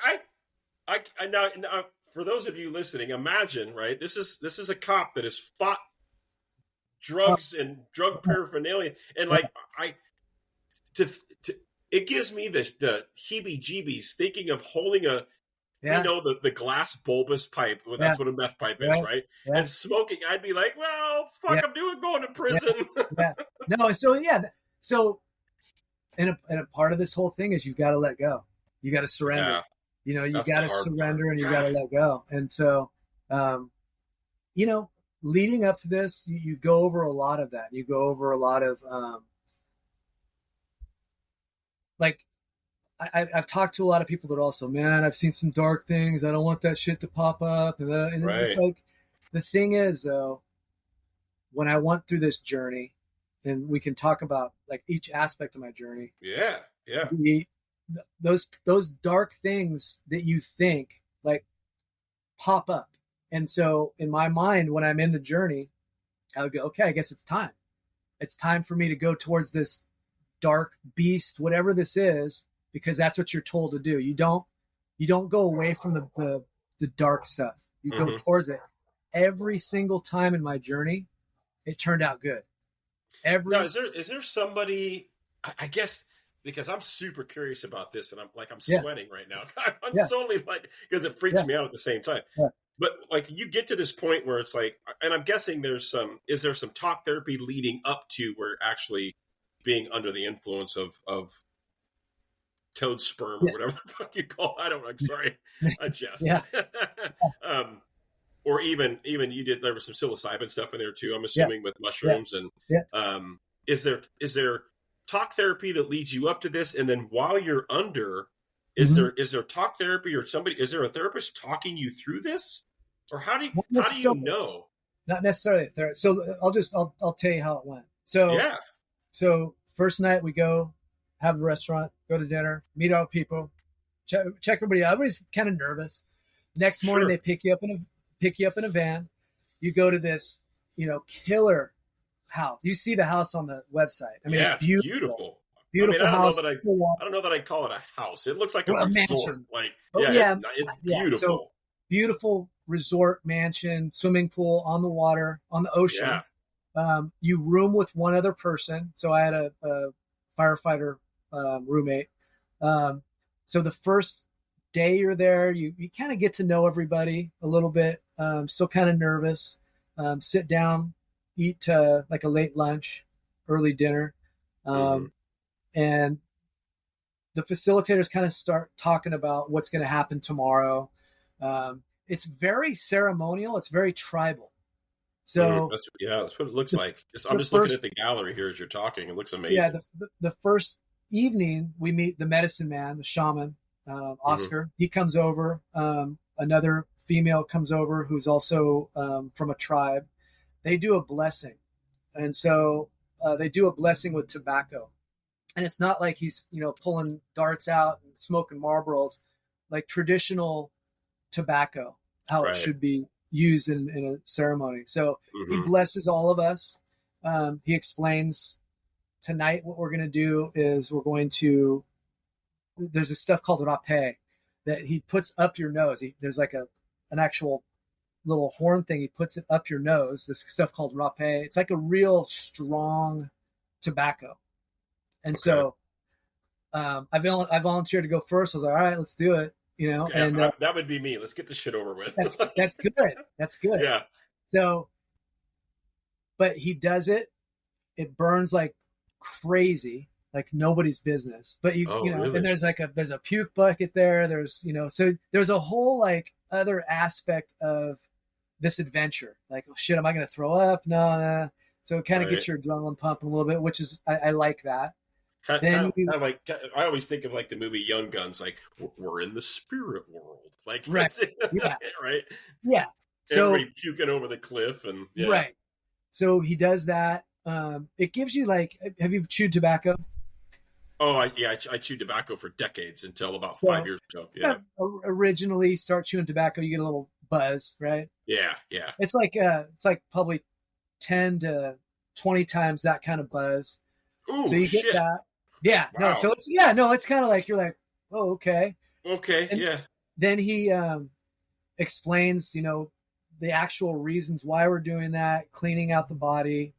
I now for those of you listening, imagine, right? This is a cop that has fought drugs and drug paraphernalia, and like it gives me the heebie-jeebies thinking of holding a. Yeah. The glass bulbous pipe. Well, that's what a meth pipe is, right? Yeah. And smoking, I'd be like, well, fuck, I'm going to prison. No, so and a part of this whole thing is you've got to let go. You got to surrender. You got to surrender and you got to let go. And so, leading up to this, you go over a lot of that. You go over a lot of, I've talked to a lot of people that also, man, I've seen some dark things. I don't want that shit to pop up. And it's like, the thing is, though, when I went through this journey, and we can talk about like each aspect of my journey. Yeah. Those dark things that you think like pop up. And so in my mind, when I'm in the journey, I would go, okay, I guess it's time. It's time for me to go towards this dark beast, whatever this is, because that's what you're told to do. You don't go away from the dark stuff. You go towards it. Every single time in my journey, it turned out good. Now, is there somebody, I guess, because I'm super curious about this, and I'm sweating right now. I'm totally like, because it freaks me out at the same time. Yeah. But like you get to this point where it's like, and I'm guessing is there some talk therapy leading up to where actually being under the influence of toad sperm or whatever the fuck you call it. I'm sorry. I jest. Or even there was some psilocybin stuff in there too, I'm assuming, with mushrooms. And is there talk therapy that leads you up to this, and then while you're under, Mhm. is there talk therapy or is there a therapist talking you through this, or how do you, Not how do you necessarily, know? not necessarily a therapist. So I'll tell you how it went. Yeah, So first night we go have a restaurant, go to dinner, meet all the people, check everybody out. Everybody's kind of nervous. Next morning sure. they pick you up in a van. You go to this, killer house. You see the house on the website. I mean, Yeah, it's it's beautiful. beautiful. I House. don't know that I'd call it a house. It looks like a Well, resort. mansion. Like, Oh, yeah, yeah. it's Yeah. beautiful. So beautiful resort mansion, swimming pool on the water, on the ocean. Yeah. You room with one other person. So I had a firefighter roommate. So the first day you're there, you kind of get to know everybody a little bit. Still kind of nervous. Sit down, eat like a late lunch, early dinner. And the facilitators kind of start talking about what's going to happen tomorrow. It's very ceremonial. It's very tribal. So that's what it looks like. I'm just looking at the gallery here as you're talking. It looks amazing. Yeah, the first evening we meet the medicine man, the shaman, Oscar. He comes over. Another female comes over who's also from a tribe. They do a blessing, and so they do a blessing with tobacco. And it's not like he's pulling darts out and smoking Marlboros, like traditional tobacco, how it should be used in a ceremony. So he blesses all of us. He explains tonight what we're going to do is there's this stuff called rapé that he puts up your nose. There's like an actual little horn thing. He puts it up your nose, this stuff called rapé. It's like a real strong tobacco. And so I volunteered to go first. I was like, all right, let's do it. And that would be me. Let's get this shit over with. That's good. That's good. Yeah. So, but he does it. It burns like crazy, like nobody's business. But really? and there's a puke bucket there. There's so there's a whole like other aspect of this adventure. Like, oh, shit, am I going to throw up? No. So it kind of gets your adrenaline pumping a little bit, which is I like that. Kind of like I always think of like the movie Young Guns, like we're in the spirit world, like right, right, yeah. So everybody puking over the cliff, and right. So he does that. It gives you like, have you chewed tobacco? Oh, I chewed tobacco for decades until about 5 years ago. Yeah. Originally, start chewing tobacco, you get a little buzz, right? Yeah. It's like probably 10 to 20 times that kind of buzz. Ooh, so you get that. Yeah. Wow. No. So it's kind of like you're like, oh, okay. Okay. And yeah. Then he explains, the actual reasons why we're doing that, cleaning out the body.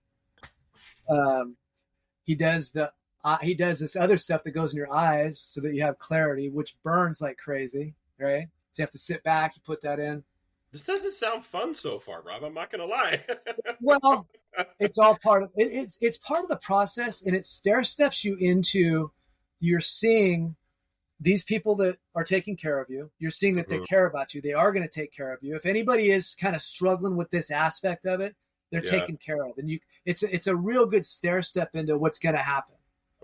He does this other stuff that goes in your eyes so that you have clarity, which burns like crazy, right? So you have to sit back, you put that in. This doesn't sound fun so far, Rob. I'm not going to lie. Well, it's all part of it. It's part of the process, and it stair steps you into. You're seeing these people that are taking care of you. You're seeing that they care about you. They are going to take care of you. If anybody is kind of struggling with this aspect of it, they're taken care of, and it's a real good stair step into what's going to happen.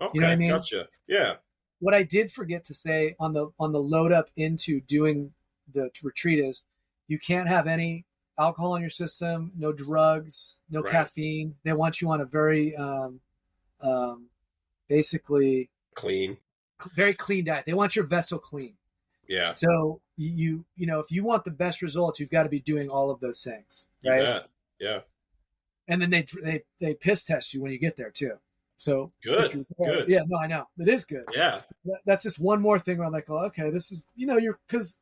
Okay, you know what I mean? Gotcha. Yeah. What I did forget to say on the load up into doing the retreat is you can't have any alcohol in your system, no drugs, no caffeine. They want you on a very basically very clean diet. They want your vessel clean. Yeah. So you if you want the best results, you've got to be doing all of those things, right? You bet. Yeah. And then they piss test you when you get there too. So good. Yeah, no, I know it is good. Yeah. That's just one more thing where I'm like, oh, okay, this is because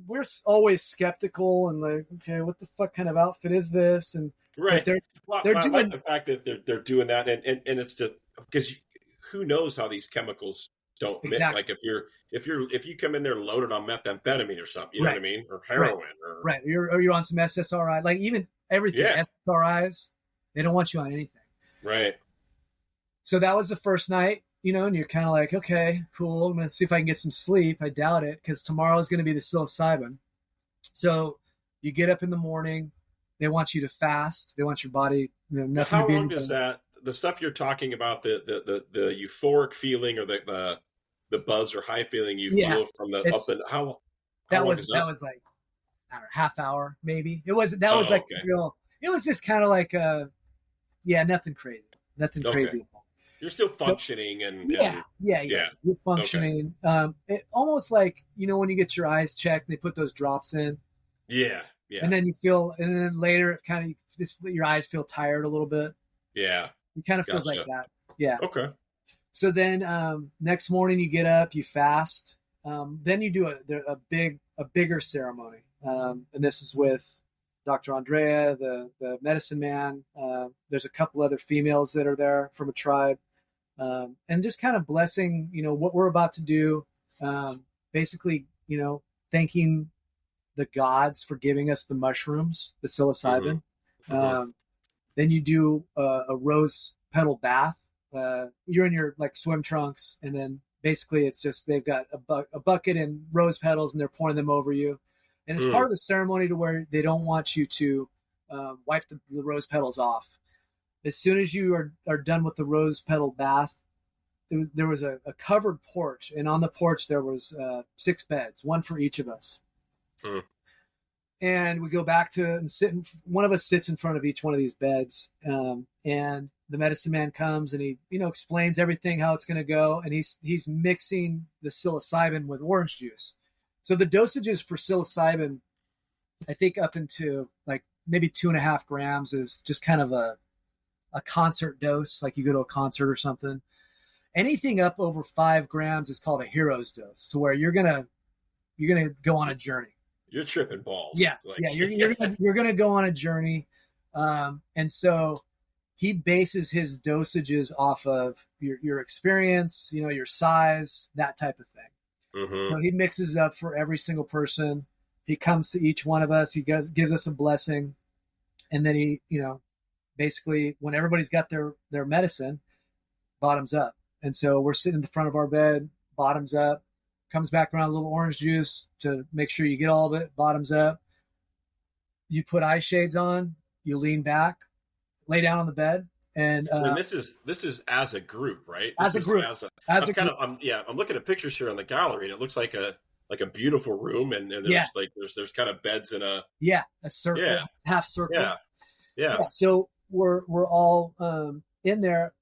we're always skeptical and like, okay, what the fuck kind of outfit is this? And right, they're I doing like the fact that they're doing that, and it's just because who knows how these chemicals don't mix. Like if you come in there loaded on methamphetamine or something, you know what I mean, or heroin, or you're on some SSRI, like even everything SSRIs, they don't want you on anything, right? So that was the first night. And you're kind of like, okay, cool. I'm going to see if I can get some sleep. I doubt it because tomorrow is going to be the psilocybin. So you get up in the morning. They want you to fast. They want your body, nothing. How long does that? the stuff you're talking about, the euphoric feeling or the buzz or high feeling you feel from the up and how long is that? That was like, I don't know, half hour maybe. It was like okay. real. It was just kind of like nothing crazy, nothing crazy. You're still functioning yeah. You're functioning. Okay. It almost like, when you get your eyes checked, they put those drops in. Yeah. And then and then later it kind of your eyes feel tired a little bit. Yeah. It kind of feels like that. Yeah. Okay. So then next morning you get up, you fast. Then you do a bigger ceremony. And this is with Dr. Andrea, the medicine man. There's a couple other females that are there from a tribe. And just kind of blessing, what we're about to do. Basically, thanking the gods for giving us the mushrooms, the psilocybin. Mm-hmm. Then you do a rose petal bath. You're in your swim trunks, and then basically it's just they've got a bucket and rose petals, and they're pouring them over you. And it's part of the ceremony to where they don't want you to wipe the rose petals off. As soon as you are done with the rose petal bath, there was a covered porch, and on the porch there was 6 beds, one for each of us. And we go back to and one of us sits in front of each one of these beds, and the medicine man comes and he explains everything, how it's going to go, and he's mixing the psilocybin with orange juice. So the dosages for psilocybin, I think up into maybe 2.5 grams is just kind of a concert dose, like you go to a concert or something. Anything up over 5 grams is called a hero's dose, to where you're gonna go on a journey. You're tripping balls. Yeah, you're gonna go on a journey, and so he bases his dosages off of your experience, your size, that type of thing. Mm-hmm. So he mixes up for every single person. He comes to each one of us. He gives us a blessing, and then he, basically when everybody's got their medicine, bottoms up. And so we're sitting in the front of our bed, bottoms up. Comes back around a little orange juice to make sure you get all of it, bottoms up. You put eye shades on, you lean back, lay down on the bed. And this is as a group, right? I'm looking at pictures here on the gallery, and it looks like a beautiful room, and there's kind of beds in a circle, half circle. Yeah. So we're all in there.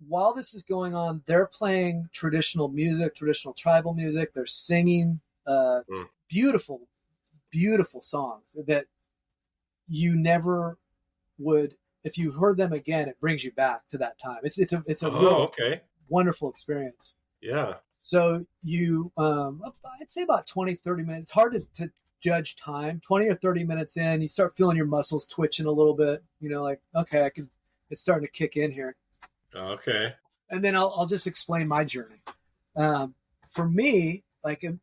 While this is going on, they're playing traditional music, traditional tribal music. They're singing beautiful, beautiful songs that you never would. If you heard them again, it brings you back to that time. It's a wonderful experience. Yeah. So you, I'd say about 20, 30 minutes. It's hard to judge time. 20 or 30 minutes in, you start feeling your muscles twitching a little bit. Okay, it's starting to kick in here. Okay. And then I'll just explain my journey. For me,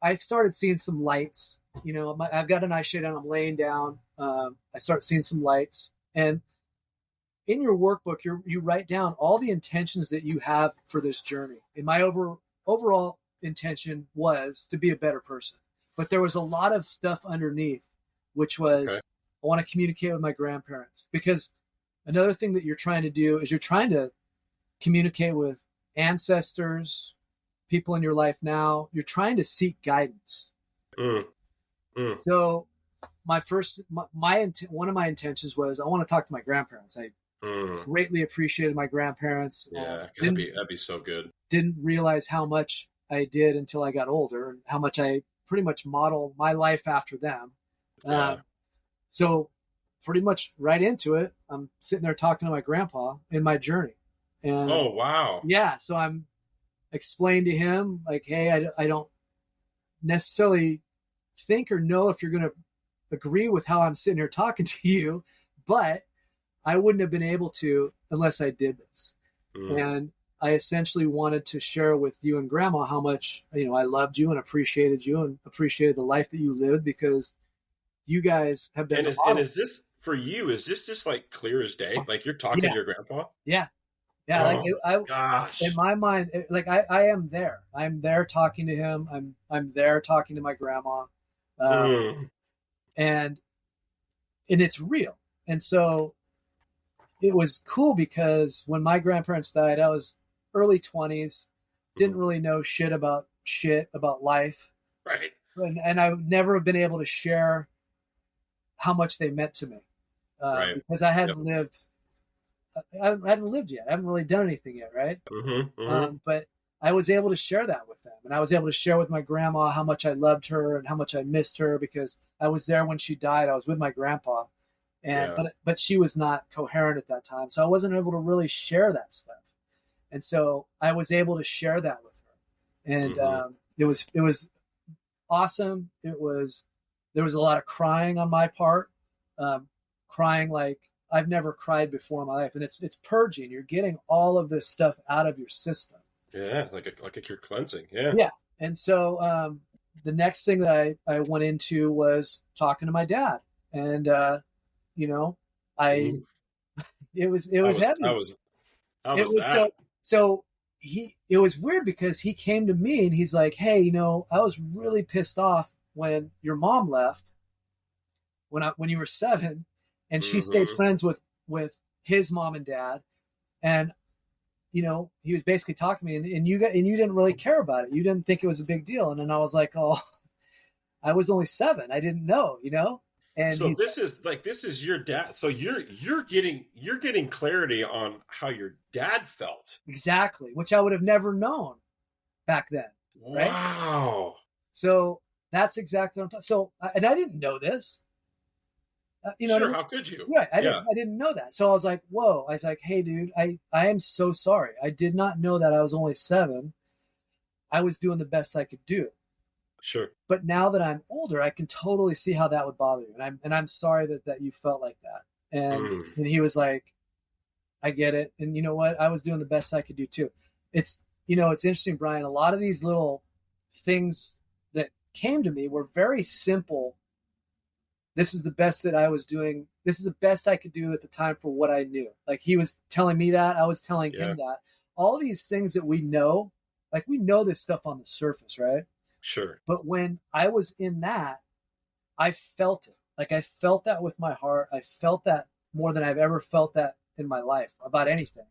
I've started seeing some lights. I've got an eye shade on. I'm laying down. I start seeing some lights. And in your workbook, you write down all the intentions that you have for this journey. And my overall intention was to be a better person. But there was a lot of stuff underneath, which was I want to communicate with my grandparents. Because another thing that you're trying to do is you're trying to communicate with ancestors, people in your life now. You're trying to seek guidance. So one of my intentions was I want to talk to my grandparents. I greatly appreciated my grandparents. Yeah, that'd be so good. Didn't realize how much I did until I got older, and how much I pretty much model my life after them. So pretty much right into it, I'm sitting there talking to my grandpa in my journey. And oh, wow. Yeah. So I'm explaining to him hey, I don't necessarily think or know if you're going to agree with how I'm sitting here talking to you, but I wouldn't have been able to unless I did this. And I essentially wanted to share with you and Grandma how much, I loved you and appreciated the life that you lived, because you guys have been. And is this for you? Is this just clear as day? Like you're talking to your grandpa? Yeah. Yeah, gosh. In my mind, I am there. I'm there talking to him. I'm there talking to my grandma, and it's real. And so it was cool because when my grandparents died, I was early 20s, didn't really know shit about life. Right. And I would never have been able to share how much they meant to me Right. because I hadn't lived. I hadn't lived yet. I haven't really done anything yet, right? But I was able to share that with them, and I was able to share with my grandma how much I loved her and how much I missed her because I was there when she died. I was with my grandpa, and but she was not coherent at that time, so I wasn't able to really share that stuff. And so I was able to share that with her, and it was awesome. There was a lot of crying on my part, crying like I've never cried before in my life, and it's purging. You're getting all of this stuff out of your system. Yeah, like a cure cleansing. Yeah. Yeah. And so the next thing that I went into was talking to my dad, and it was heavy. How was that? So it was weird because he came to me and he's like, hey, I was really pissed off when your mom left when you were 7, and she stayed friends with his mom and dad, and he was basically talking to me, and you didn't really care about it. You didn't think it was a big deal. And then I was like, oh, I was only 7. I didn't know, And so this is your dad. So you're getting clarity on how your dad felt. Exactly, which I would have never known back then. Right? Wow. So that's exactly what I'm talking. So, and I didn't know this. Sure, how could you? Right. I didn't know that. So I was like, whoa. I was like, hey, dude, I am so sorry. I did not know that I was only 7. I was doing the best I could do. Sure. But now that I'm older, I can totally see how that would bother you. And I'm sorry that you felt like that. And he was like, I get it. And you know what? I was doing the best I could do too. It's interesting, Brian. A lot of these little things that came to me were very simple. This is the best that I was doing. This is the best I could do at the time for what I knew. Like he was telling me that, I was telling him that. All these things that we know, like we know this stuff on the surface, right? Sure. But when I was in that, I felt it. Like I felt that with my heart. I felt that more than I've ever felt that in my life about anything.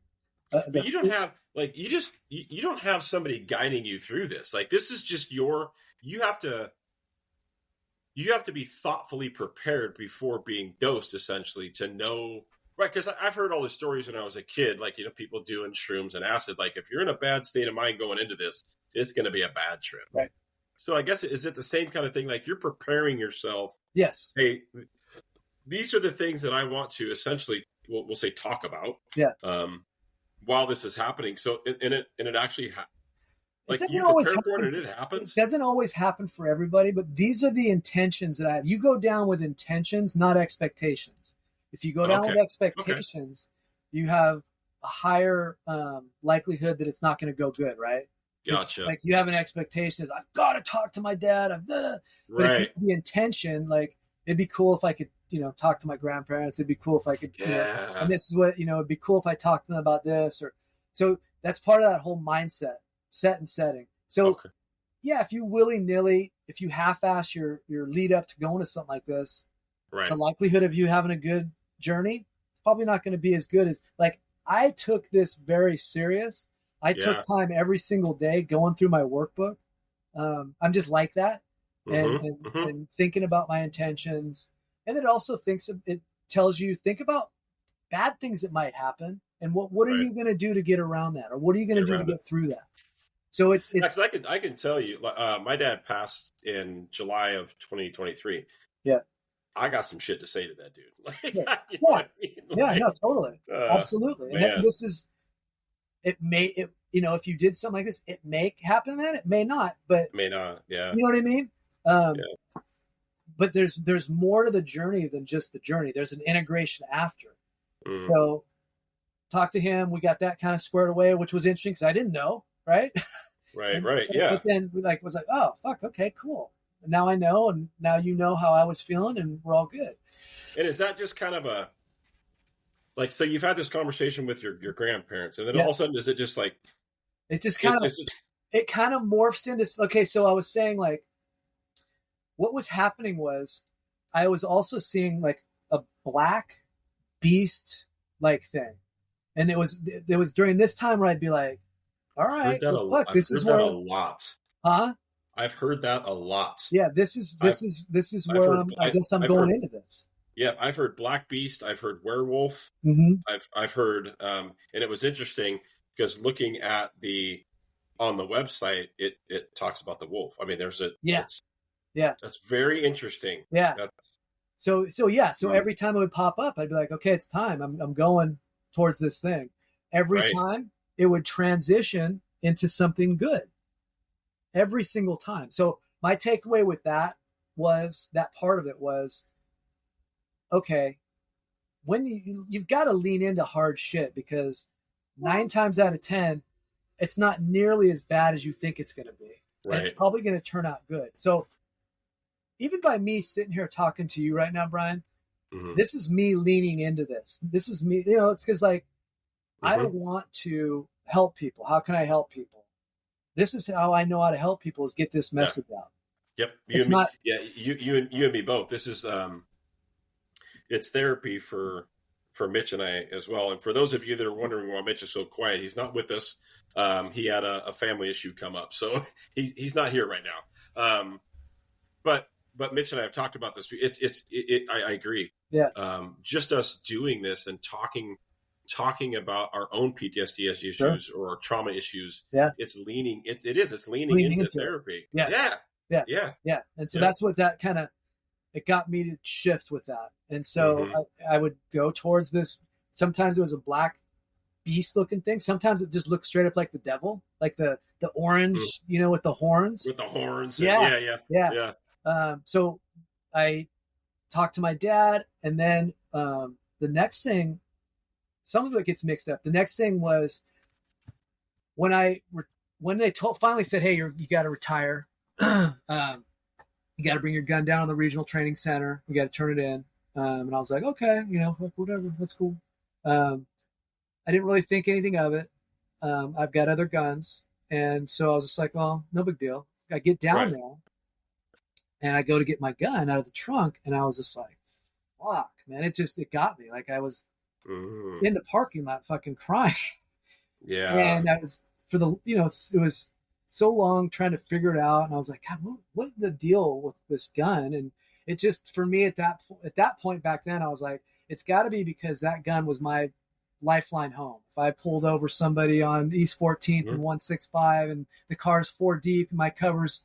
But you don't have you don't have somebody guiding you through this. Like this is just you have to be thoughtfully prepared before being dosed, essentially, to know, right? Because I've heard all the stories when I was a kid, like, people doing shrooms and acid. Like, if you're in a bad state of mind going into this, it's going to be a bad trip. Right. So I guess, is it the same kind of thing? Like, you're preparing yourself. Yes. Hey, these are the things that I want to essentially, we'll say, talk about. Yeah. While this is happening. So, and it actually like you prepare for it and it happens. It doesn't always happen for everybody, but these are the intentions that I have. You go down with intentions, not expectations. If you go down with expectations, you have a higher likelihood that it's not going to go good, right? Gotcha. Like you have an expectation is I've got to talk to my dad. But right. the intention, like it'd be cool if I could, talk to my grandparents. It'd be cool if I could, and this is what, it'd be cool if I talked to them about this so that's part of that whole mindset. Set and setting. So yeah, if you willy-nilly, if you half-ass your lead up to going to something like this, right, the likelihood of you having a good journey is probably not going to be as good as, like, I took this very serious. I took time every single day going through my workbook. I'm just like that. And thinking about my intentions. And it also tells you, think about bad things that might happen and what are you going to do to get around that? Or what are you going to do to get through that? So it's I can tell you, my dad passed in July of 2023. Yeah. I got some shit to say to that dude. Like, you know what I mean? Like, no, totally. Absolutely. And this is, if you did something like this, it may happen then, it may not, but it may not. Yeah. You know what I mean? But there's more to the journey than just the journey. There's an integration after. So talk to him. We got that kind of squared away, which was interesting because I didn't know. Right. Right. Yeah. But then was like, oh, fuck. Okay, cool. And now I know. And now you know how I was feeling and we're all good. And is that just kind of so you've had this conversation with your grandparents and then all of a sudden, is it just like, it just kind of morphs into, okay. So I was saying like, what was happening was I was also seeing like a black beast like thing. And it was during this time where I'd be like, all right, well, fuck, this is where a lot. Huh? I've heard that a lot. Yeah, this is where I guess I'm going into this. Yeah, I've heard Black Beast. I've heard Werewolf. Mm-hmm. I've heard, and it was interesting because looking at on the website, it talks about the wolf. I mean, there's a That's very interesting. Yeah. So every time it would pop up, I'd be like, okay, it's time. I'm going towards this thing. Every time it would transition into something good. Every single time. So my takeaway with that was that part of it was, okay, when you've got to lean into hard shit, because 9 times out of 10, it's not nearly as bad as you think it's going to be. Right. And it's probably going to turn out good. So even by me sitting here talking to you right now, Brian, this is me leaning into this. This is me, it's because I want to help people. How can I help people? This is how I know how to help people, is get this message out. Yep. You and me both. This is, it's therapy for Mitch and I as well. And for those of you that are wondering why Mitch is so quiet, he's not with us. He had a family issue come up, so he's not here right now. But Mitch and I have talked about this. I agree. Yeah. Just us doing this and talking about our own PTSD issues or our trauma issues. Yeah. It's leaning into therapy. Yeah. And so that's what that kind of, it got me to shift with that. And so I would go towards this. Sometimes it was a black beast looking thing. Sometimes it just looked straight up like the devil, like the orange, with the horns. With the horns. Yeah. So I talked to my dad, and then the next thing, some of it gets mixed up. The next thing was when they finally said, hey, you got to retire. You got to bring your gun down to the regional training center. You got to turn it in. And I was like, okay, whatever, that's cool. I didn't really think anything of it. I've got other guns. And so I was just like, well, no big deal. I get down there and I go to get my gun out of the trunk. And I was just like, fuck, man, it got me. Like I was in the parking lot fucking crying. Yeah. And I was it was so long trying to figure it out. And I was like, God, what's the deal with this gun? And it just, for me at that point back then, I was like, it's got to be because that gun was my lifeline home. If I pulled over somebody on East 14th and 165 and the car's 4 deep and my cover's,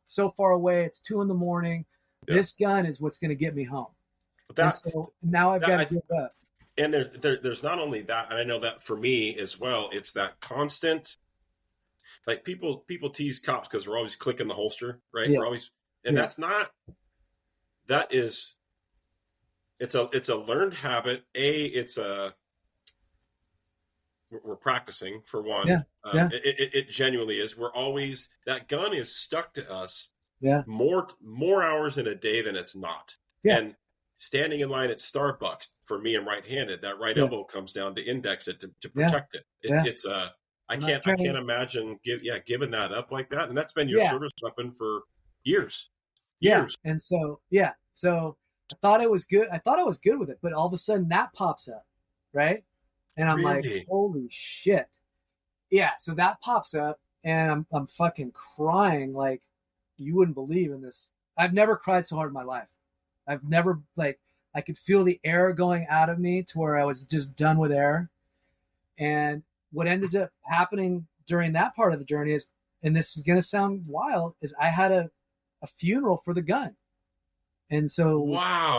so far away, it's 2 a.m. This gun is what's going to get me home. So now I've got to give up. And there's not only that, and I know that for me as well, it's that constant, like people tease cops because we're always clicking the holster, right? Yeah. We're always, and it's a learned habit. We're practicing for one. Yeah. It genuinely is. We're always, that gun is stuck to us. Yeah. More hours in a day than it's not. Yeah. And standing in line at Starbucks, for me, I'm right-handed. That right elbow comes down to index it to protect it. It's I can't imagine giving that up like that. And that's been your service weapon for years. Yeah. And so I thought it was good. I thought I was good with it, but all of a sudden that pops up, right? And I'm like, holy shit. Yeah. So that pops up, and I'm fucking crying like you wouldn't believe in this. I've never cried so hard in my life. I've never, I could feel the air going out of me to where I was just done with air. And what ended up happening during that part of the journey is, and this is going to sound wild, is I had a funeral for the gun. And so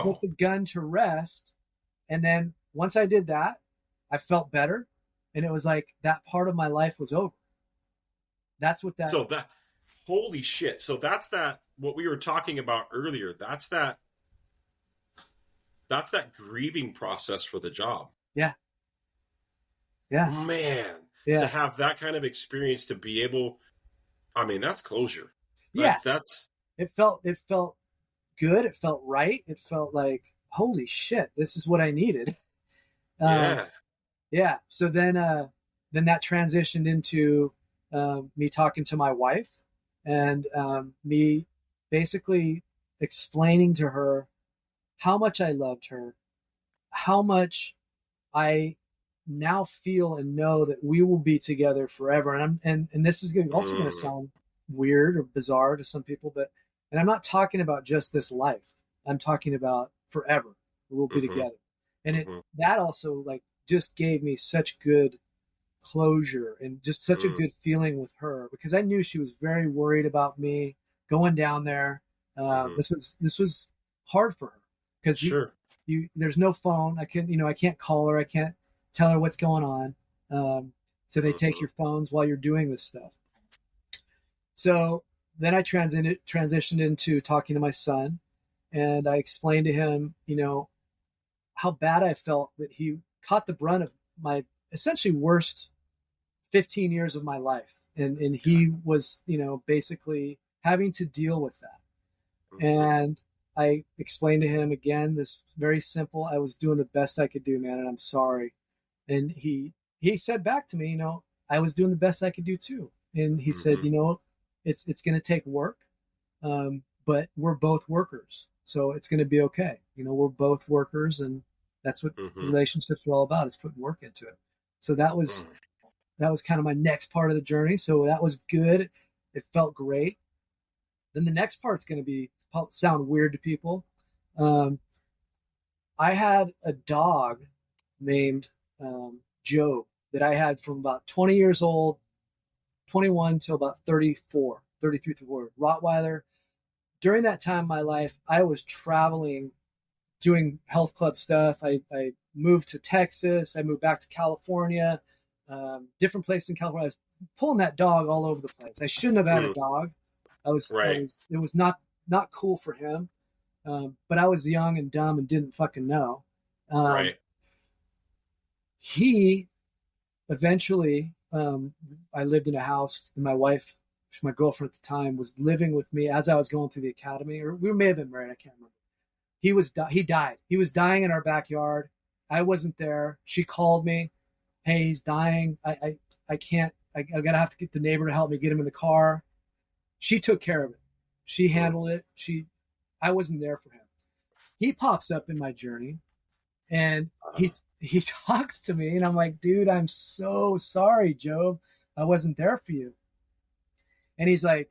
put the gun to rest. And then once I did that, I felt better. And it was like that part of my life was over. That's what that. So that, holy shit. So that's that, what we were talking about earlier. That's that grieving process for the job. Yeah. Yeah. Man. Yeah. To have that kind of experience, to be able, I mean, that's closure. Yeah. It felt good. It felt right. It felt like, holy shit, this is what I needed. Yeah. So then that transitioned into me talking to my wife, and me basically explaining to her how much I loved her, how much I now feel and know that we will be together forever. And this is also going to sound weird or bizarre to some people, and I'm not talking about just this life. I'm talking about forever. We'll be together. And that also like just gave me such good closure and just such a good feeling with her, because I knew she was very worried about me going down there. This was hard for her because there's no phone. I can't call her. I can't tell her what's going on. So they take your phones while you're doing this stuff. So then I transitioned into talking to my son, and I explained to him, how bad I felt that he caught the brunt of my essentially worst 15 years of my life. And he was, basically having to deal with that. And I explained to him again, this very simple, I was doing the best I could do, man, and I'm sorry. And he said back to me, I was doing the best I could do too. And he said, it's going to take work, but we're both workers. So it's going to be okay. We're both workers, and that's what relationships are all about, is putting work into it. So that was kind of my next part of the journey. So that was good. It felt great. Then the next part's going to sound weird to people. I had a dog named Joe that I had from about 20 years old, 21 till about 33, 34, Rottweiler. During that time in my life, I was traveling, doing health club stuff. I moved to Texas. I moved back to California, different places in California. I was pulling that dog all over the place. I shouldn't have had a dog. It was not cool for him. But I was young and dumb and didn't fucking know. He eventually, I lived in a house, and my wife, my girlfriend at the time, was living with me as I was going through the academy, or we may have been married. I can't remember. He died. He was dying in our backyard. I wasn't there. She called me. Hey, he's dying. I can't, I gotta have to get the neighbor to help me get him in the car. She took care of it. She handled it. I wasn't there for him. He pops up in my journey, and he talks to me, and I'm like, dude, I'm so sorry, Job. I wasn't there for you. And he's like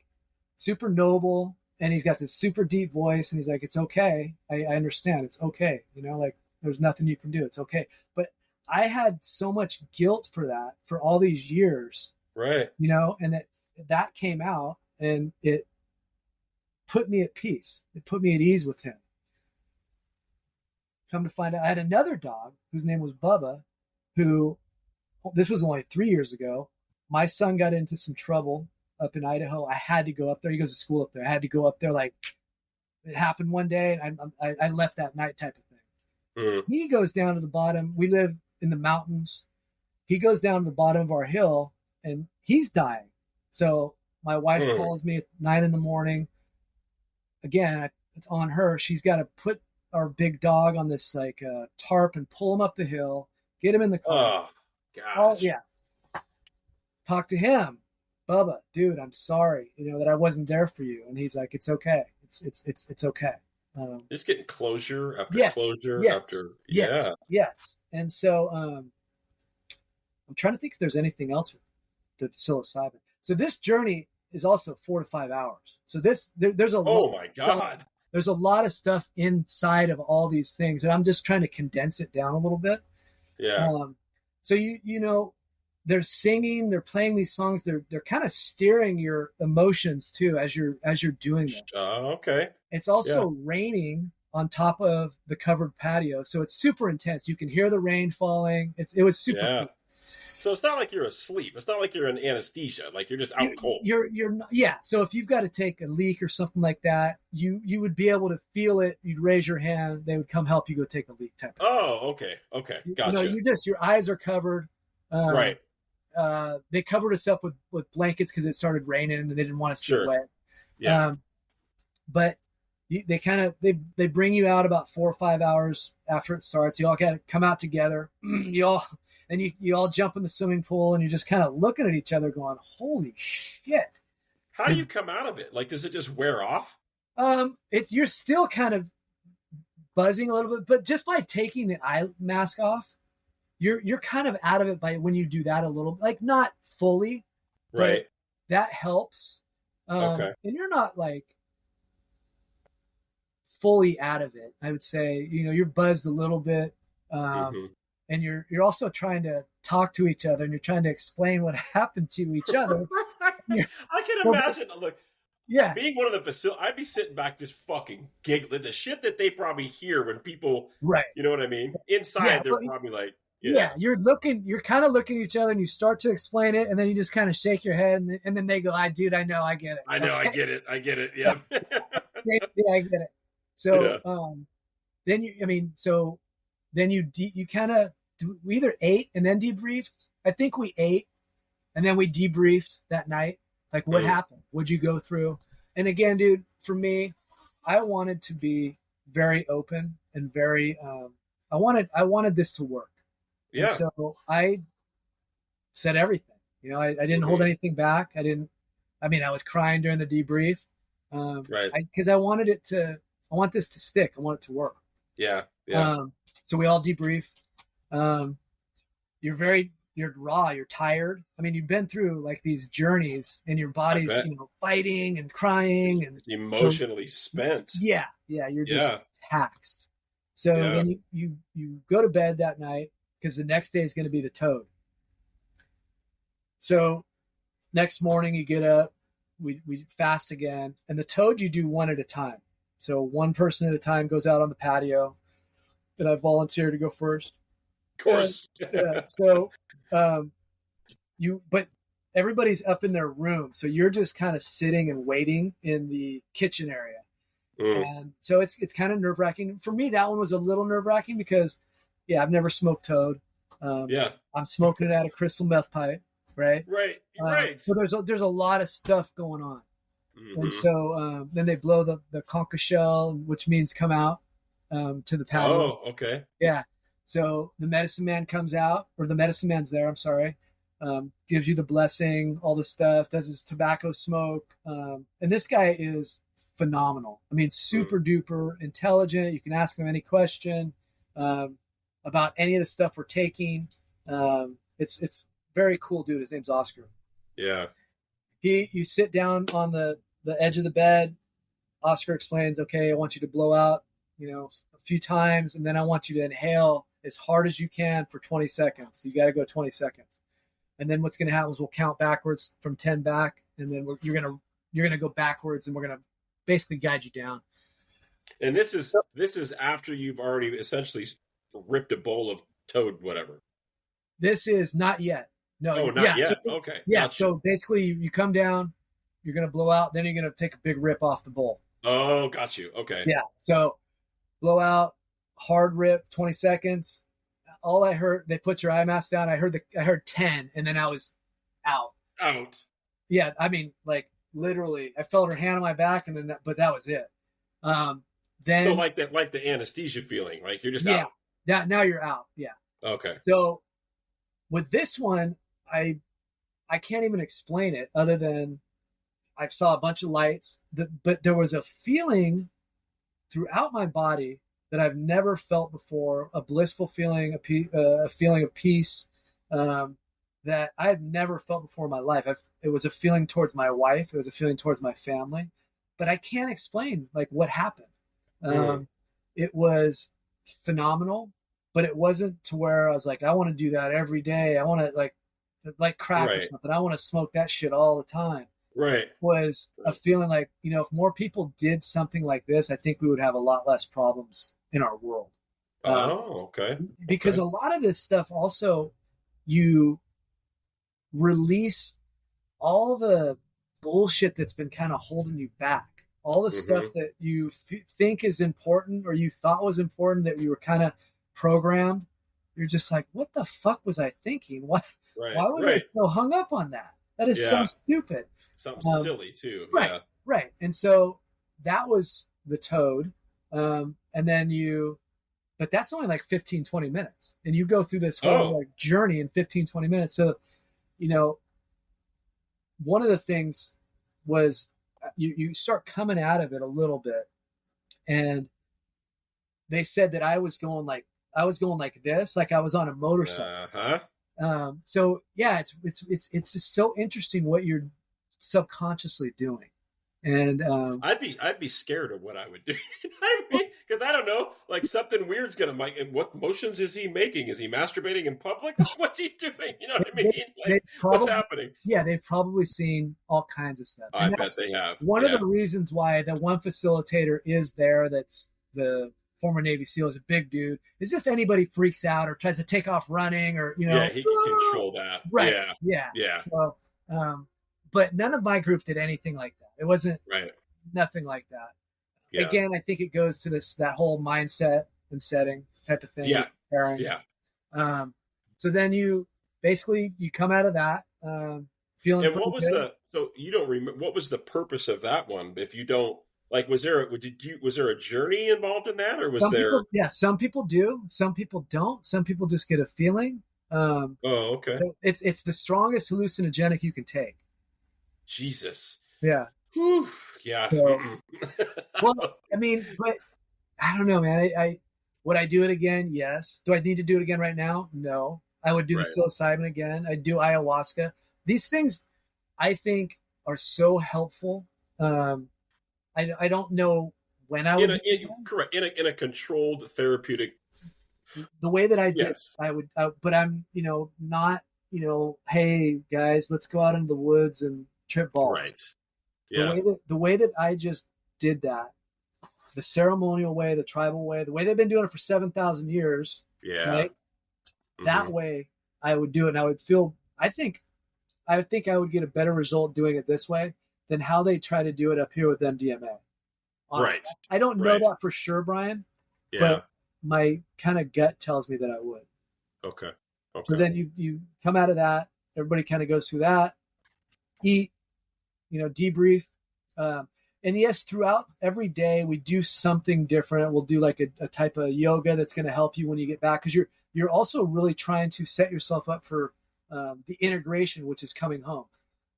super noble, and he's got this super deep voice, and he's like, it's okay. I understand. It's okay. Like there's nothing you can do. It's okay. But I had so much guilt for that for all these years. Right. And that came out, and it put me at peace. It put me at ease with him. Come to find out, I had another dog whose name was Bubba, who, this was only 3 years ago. My son got into some trouble up in Idaho. I had to go up there. He goes to school up there. I had to go up there. Like, it happened one day, and I left that night, type of thing. He goes down to the bottom. We live in the mountains. He goes down to the bottom of our hill, and he's dying. So my wife calls me at 9 a.m. Again, it's on her. She's got to put our big dog on this like tarp and pull him up the hill, get him in the car. Oh, gosh. Oh, yeah. Talk to him. Bubba, dude, I'm sorry, that I wasn't there for you. And he's like, it's okay. It's okay. Just getting closure after closure after. Yes. And so I'm trying to think if there's anything else with the psilocybin. So this journey is also 4 to 5 hours. So there's a oh my God. There's a lot of stuff inside of all these things, and I'm just trying to condense it down a little bit. Yeah. So they're singing, they're playing these songs, they're kind of steering your emotions too as you're doing this. Okay. It's also raining on top of the covered patio, so it's super intense. You can hear the rain falling. It was super cool. So it's not like you're asleep. It's not like you're in anesthesia. Like you're just out cold. You're not, yeah. So if you've got to take a leak or something like that, you would be able to feel it. You'd raise your hand. They would come help you go take a leak. Type of oh, okay. Gotcha. Your eyes are covered. Right. They covered us up with blankets because it started raining and they didn't want us to get wet. Yeah. But they bring you out about 4 or 5 hours after it starts. You all got to come out together. you all jump in the swimming pool, and you're just kind of looking at each other going, holy shit. How do you come out of it? Like, does it just wear off? You're still kind of buzzing a little bit, but just by taking the eye mask off, you're kind of out of it by when you do that a little, like not fully, Right. that helps. Okay. And you're not like fully out of it. I would say, you're buzzed a little bit. And you're also trying to talk to each other, and you're trying to explain what happened to each other. I can imagine. Look, yeah, being one of the facility, I'd be sitting back just fucking giggling. The shit that they probably hear when people, right? You know what I mean? Inside, they're probably like, you're kind of looking at each other, and you start to explain it, and then you just kind of shake your head, and then they go, dude, I know, I get it. I know, I get it. Yeah. Yeah, I get it. So, then you kind of, we either ate and then debriefed. I think we ate and then we debriefed that night. Like, what happened? What'd you go through? And again, dude, for me, I wanted to be very open and very, I wanted this to work. Yeah. And so I said everything, I didn't hold anything back. I was crying during the debrief. Right. Cause I want this to stick. I want it to work. Yeah. Yeah. So we all debrief. You're raw, you're tired. I mean, you've been through like these journeys, and your body's, fighting and crying and emotionally spent. Yeah. You're just taxed. So then you go to bed that night, because the next day is going to be the toad. So next morning you get up, we fast again, and the toad you do one at a time. So one person at a time goes out on the patio, and I volunteer to go first. Of course. So but everybody's up in their room, so you're just kind of sitting and waiting in the kitchen area. And so it's kind of nerve-wracking. For me, that one was a little nerve-wracking because, I've never smoked toad. I'm smoking it out of crystal meth pipe, right? Right. So there's a lot of stuff going on. And so then they blow the concha shell, which means come out to the patio. Oh, okay. Yeah. So the medicine man comes out, or the medicine man's there, I'm sorry, gives you the blessing, all this stuff, does his tobacco smoke. And this guy is phenomenal. I mean, super duper intelligent. You can ask him any question about any of the stuff we're taking. It's very cool, dude. His name's Oscar. Yeah. You sit down on the edge of the bed. Oscar explains, okay, I want you to blow out, a few times, and then I want you to inhale as hard as you can for 20 seconds. You got to go 20 seconds. And then what's going to happen is we'll count backwards from 10 back, and then you're going to go backwards, and we're going to basically guide you down. And this is after you've already essentially ripped a bowl of toad whatever. This is not yet. No. Oh, not yet. So, okay. Yeah. Gotcha. So basically you come down, you're going to blow out, then you're going to take a big rip off the bowl. Oh, got you. Okay. Yeah. So blow out, hard rip, 20 seconds. All I heard, they put your eye mask down. I heard 10, and then I was out. Yeah. I mean, like literally I felt her hand on my back, and then but that was it. Then so like the anesthesia feeling, like you're just out. Yeah. Now you're out. Yeah. Okay. So with this one, I can't even explain it other than I saw a bunch of lights, but there was a feeling throughout my body that I've never felt before, a blissful feeling, a feeling of peace that I had never felt before in my life. It was a feeling towards my wife. It was a feeling towards my family, but I can't explain like what happened. It was phenomenal, but it wasn't to where I was like, I want to do that every day. I want to like crack or something. I want to smoke that shit all the time. Right. It was a feeling like, if more people did something like this, I think we would have a lot less problems in our world. Okay. Because a lot of this stuff also, you release all the bullshit that's been kind of holding you back. All the stuff that you think is important, or you thought was important, that you were kind of programmed. You're just like, what the fuck was I thinking? Why was I so hung up on that? That is so stupid. Something silly too. Right. And so that was the toad. And then but that's only like 15, 20 minutes. And you go through this whole journey in 15, 20 minutes. So, one of the things was you start coming out of it a little bit. And they said that I was going like I was going like this, like I was on a motorcycle. So yeah, it's just so interesting what you're subconsciously doing. And I'd be scared of what I would do. I mean, because I don't know, like something weird's gonna make. What motions is he making? Is he masturbating in public? What's he doing? You know what I mean? Like, what's happening? Yeah, they've probably seen all kinds of stuff. I bet they have. One of the reasons why the one facilitator is there, that's the former Navy SEAL, is a big dude, is if anybody freaks out or tries to take off running, or he can control that. Right. Yeah. So, but none of my group did anything like that. It wasn't nothing like that. Yeah. Again, I think it goes to that whole mindset and setting type of thing. Yeah. Pairing. Yeah. So then you come out of that feeling. And what was so you don't remember, what was the purpose of that one? If you don't, like, was there a journey involved in that, or was some people do, some people don't, some people just get a feeling. Okay. It's the strongest hallucinogenic you can take. Jesus. Yeah. Whew. Yeah. So, well, I mean, but I don't know, man. I would I do it again? Yes. Do I need to do it again right now? No. I would do the psilocybin again. I'd do ayahuasca. These things, I think, are so helpful. I don't know when I would. Correct. In a controlled therapeutic. The way that I did, I would. But I'm, not, hey guys, let's go out into the woods and trip balls. Right. Yeah. The way that I just did that, the ceremonial way, the tribal way, the way they've been doing it for 7,000 years. Yeah. Right? Mm-hmm. That way I would do it, and I would feel. I think I would get a better result doing it this way than how they try to do it up here with MDMA. Honestly. Right. I don't know that for sure, Brian. Yeah. But my kind of gut tells me that I would. Okay. So then you come out of that. Everybody kind of goes through that. Eat. Debrief. And yes, throughout every day, we do something different. We'll do like a type of yoga that's going to help you when you get back, because you're also really trying to set yourself up for the integration, which is coming home.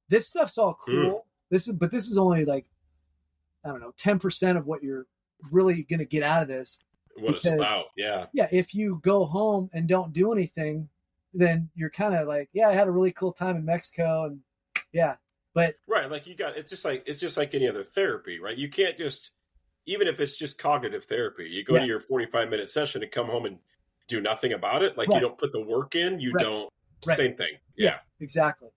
This stuff's all cool. This is only like, I don't know, 10% of what you're really going to get out of this. What it's about, yeah. Yeah, if you go home and don't do anything, then you're kind of like, yeah, I had a really cool time in Mexico, and yeah. But right, like it's just like any other therapy, right? You can't just, even if it's just cognitive therapy, you go to your 45-minute session and come home and do nothing about it. Like you don't put the work in, you don't. Same thing. Yeah, exactly.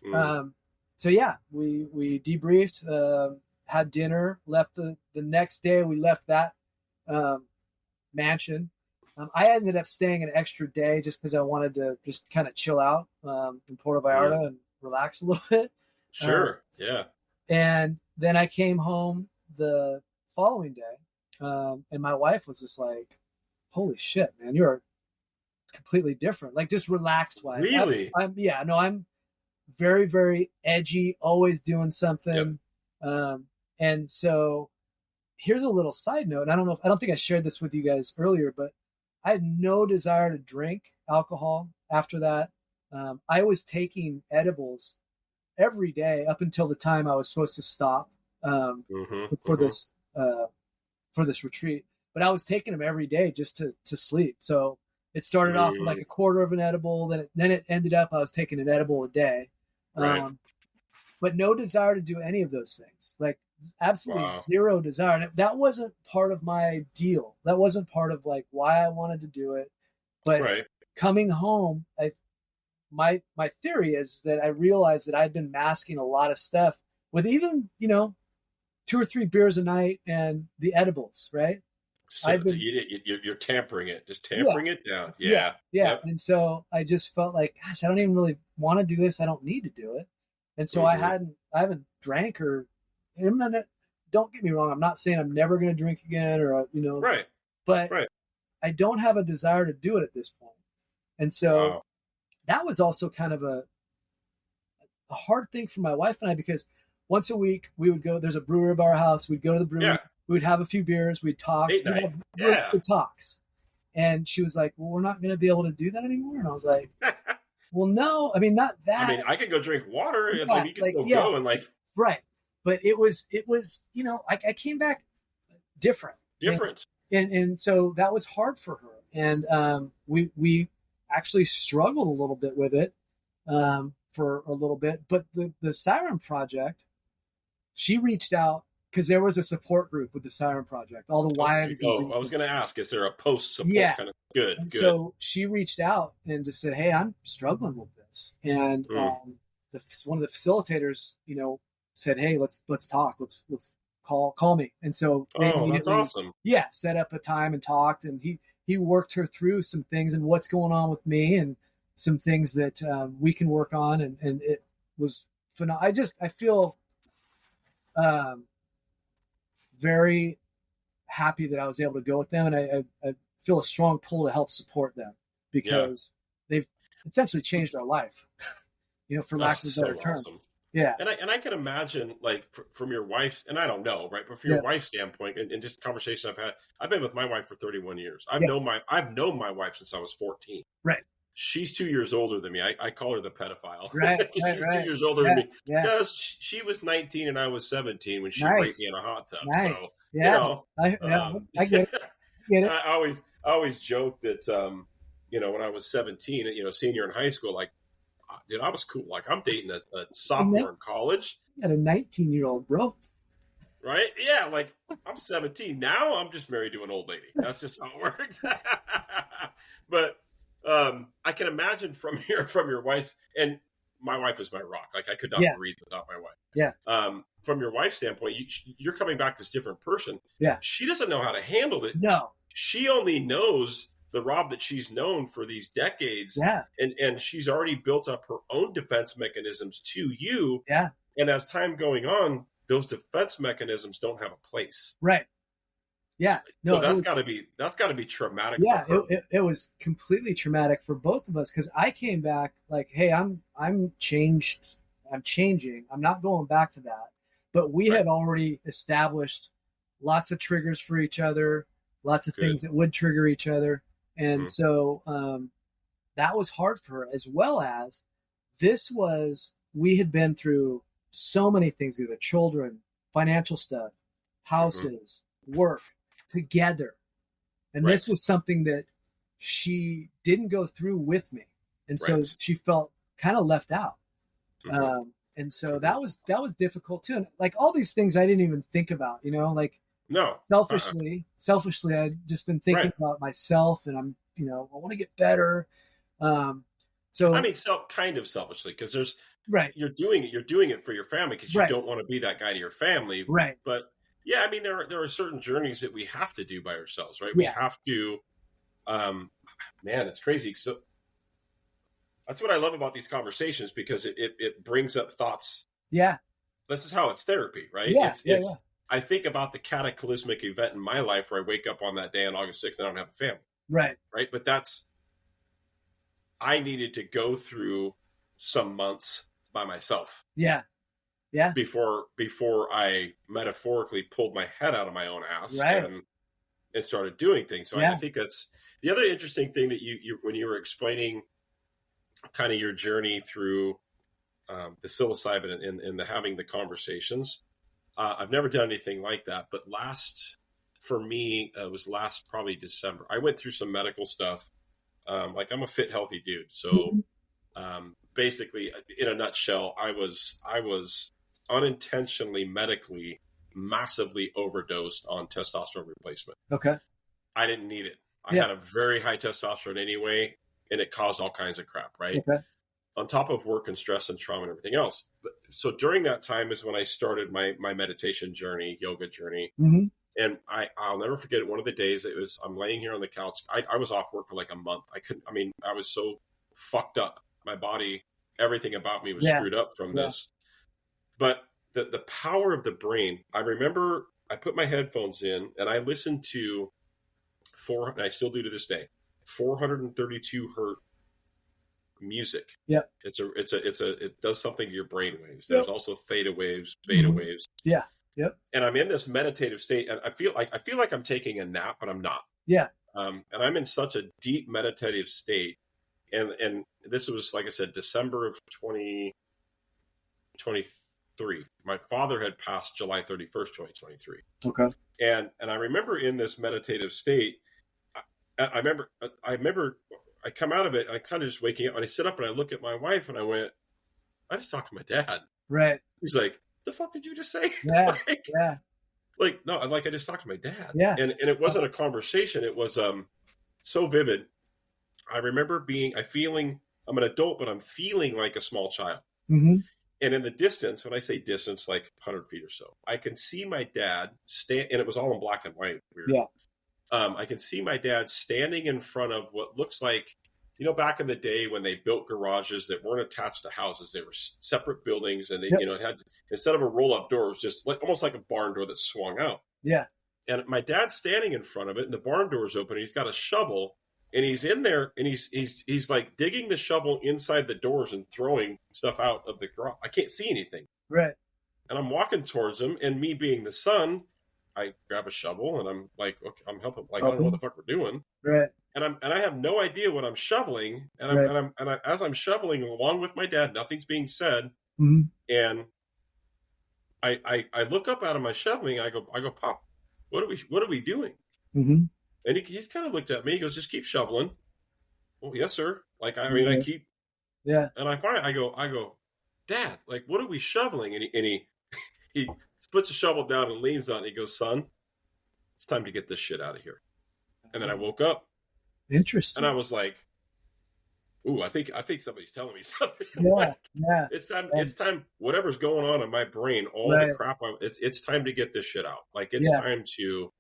So yeah, we debriefed, had dinner, left the next day. We left that mansion. I ended up staying an extra day just because I wanted to just kind of chill out in Puerto Vallarta and relax a little bit. Sure. Yeah. And then I came home the following day, and my wife was just like, "Holy shit, man, you're completely different." Like just relaxed wise. Really? I'm very, very edgy, always doing something. Yep. And so here's a little side note. I don't think I shared this with you guys earlier, but I had no desire to drink alcohol after that. I was taking edibles every day up until the time I was supposed to stop for this retreat. But I was taking them every day just to sleep. So it started off with like a quarter of an edible. Then it ended up I was taking an edible a day. But no desire to do any of those things. Like absolutely zero desire. And that wasn't part of my deal. That wasn't part of like why I wanted to do it. But coming home, my theory is that I realized that I'd been masking a lot of stuff with even, 2 or 3 beers a night and the edibles, right? So you're tampering it, just tampering it down. Yeah. Yep. And so I just felt like, gosh, I don't even really want to do this. I don't need to do it. And so I haven't drank don't get me wrong. I'm not saying I'm never going to drink again or, but I don't have a desire to do it at this point. And so that was also kind of a hard thing for my wife and I, because once a week we would go, there's a brewery by our house. We'd go to the brewery, we would have a few beers, we'd talk, we'd have good talks. And she was like, well, we're not going to be able to do that anymore. And I was like, well, no, I mean, not that. I mean, I could go drink water and you can still go and like. Right. But it was, I came back different. Different. And so that was hard for her. And we actually struggled a little bit with it for a little bit. But the SIREN Project, she reached out because there was a support group with the SIREN Project. All the wives. Oh, I was going to ask, is there a post support kind of? Good, and good. So she reached out and just said, "Hey, I'm struggling with this." And one of the facilitators, said, "Hey, let's talk. Let's call me." And so that's awesome. Yeah, set up a time and talked, and he worked her through some things and what's going on with me and some things that we can work on, and it was phenomenal. I feel very happy that I was able to go with them, and I feel a strong pull to help support them because they've essentially changed our life, for lack of a better term. Awesome. Yeah. And I can imagine, like, from your wife, and I don't know, right, but from your wife's standpoint, and just conversation I've been with my wife for 31 years. I've known my wife since I was 14. Right. She's 2 years older than me. I call her the pedophile. Right. She's 2 years older than me because she was 19 and I was 17 when she raped me in a hot tub. Nice. So, I get it. I always joke that, when I was 17, senior in high school, like, dude, I was cool. Like, I'm dating a sophomore in college. You got a 19-year-old, bro. Right? Yeah, like, I'm 17. Now I'm just married to an old lady. That's just how it works. But I can imagine from your wife's, and my wife is my rock. Like, I could not breathe without my wife. Yeah. From your wife's standpoint, you're coming back this different person. Yeah. She doesn't know how to handle it. No. She only knows the Rob that she's known for these decades. Yeah. And she's already built up her own defense mechanisms to you. Yeah. And as time going on, those defense mechanisms don't have a place. Right. Yeah. No, so that's gotta be traumatic. Yeah. For her. It was completely traumatic for both of us because I came back like, hey, I'm changed. I'm changing. I'm not going back to that. But we had already established lots of triggers for each other, lots of things that would trigger each other. And so that was hard for her, as well as we had been through so many things, either children, financial stuff, houses, work together. And this was something that she didn't go through with me. And so she felt kind of left out. And so that was difficult too. And like all these things I didn't even think about, like no, selfishly, I'd just been thinking about myself and I'm, I want to get better. So I mean, kind of selfishly, because there's you're doing it for your family because you don't want to be that guy to your family. Right. But yeah, I mean, there are certain journeys that we have to do by ourselves, right? We have to, man, it's crazy. So that's what I love about these conversations because it brings up thoughts. Yeah. This is how it's therapy, right? Yeah. I think about the cataclysmic event in my life where I wake up on that day on August 6th and I don't have a family. Right. Right. But I needed to go through some months by myself. Yeah. Yeah. Before I metaphorically pulled my head out of my own ass and started doing things. So I think that's the other interesting thing that you when you were explaining kind of your journey through the psilocybin and the having the conversations. I've never done anything like that, but for me, it was last probably December. I went through some medical stuff. Like I'm a fit, healthy dude. So basically, in a nutshell, I was unintentionally medically massively overdosed on testosterone replacement. Okay. I didn't need it. I had a very high testosterone anyway, and it caused all kinds of crap, right? Okay. On top of work and stress and trauma and everything else. So during that time is when I started my meditation journey, yoga journey. Mm-hmm. And I'll never forget it. One of the days I'm laying here on the couch. I was off work for like a month. I was so fucked up. My body, everything about me was screwed up from this. But the power of the brain, I remember I put my headphones in and I listened to and I still do to this day, 432 hertz music. Yep. It does something to your brain waves. There's also theta waves, beta waves. Yeah. Yep. And I'm in this meditative state and I feel like I'm taking a nap, but I'm not. Yeah. And I'm in such a deep meditative state. And this was, like I said, December of 2023. My father had passed July 31st, 2023. Okay. And I remember in this meditative state, I remember I come out of it, and I kind of just waking up, and I sit up and I look at my wife and I went, I just talked to my dad. Right. He's like, the fuck did you just say? Yeah. Yeah. No, like I just talked to my dad. Yeah. And it wasn't a conversation. It was so vivid. I remember feeling, I'm an adult, but I'm feeling like a small child. Mm-hmm. And in the distance, when I say distance, like 100 feet or so, I can see my dad stand, and it was all in black and white. Weird. Yeah. I can see my dad standing in front of what looks like, back in the day when they built garages that weren't attached to houses, they were separate buildings, and they, had, instead of a roll-up door, it was just almost like a barn door that swung out. Yeah. And my dad's standing in front of it, and the barn door's open, and he's got a shovel, and he's in there, and he's like digging the shovel inside the doors and throwing stuff out of the garage. I can't see anything. Right. And I'm walking towards him, and me being the son, I grab a shovel and I'm like, okay, I'm helping. Like, I don't know what the fuck we're doing. Right. And I have no idea what I'm shoveling. And as I'm shoveling along with my dad, nothing's being said. Mm-hmm. And I look up out of my shoveling. I go, Pop, what are we doing? Mm-hmm. And he's kind of looked at me. He goes, just keep shoveling. Oh, yes, sir. Like, I keep. Yeah. And I go, Dad, like, what are we shoveling? And he puts the shovel down and leans on it. He goes, son, it's time to get this shit out of here. And then I woke up. Interesting. And I was like, ooh, I think somebody's telling me something. Yeah. Yeah. It's time. Whatever's going on in my brain, all the crap. It's time to get this shit out. Like, it's time to.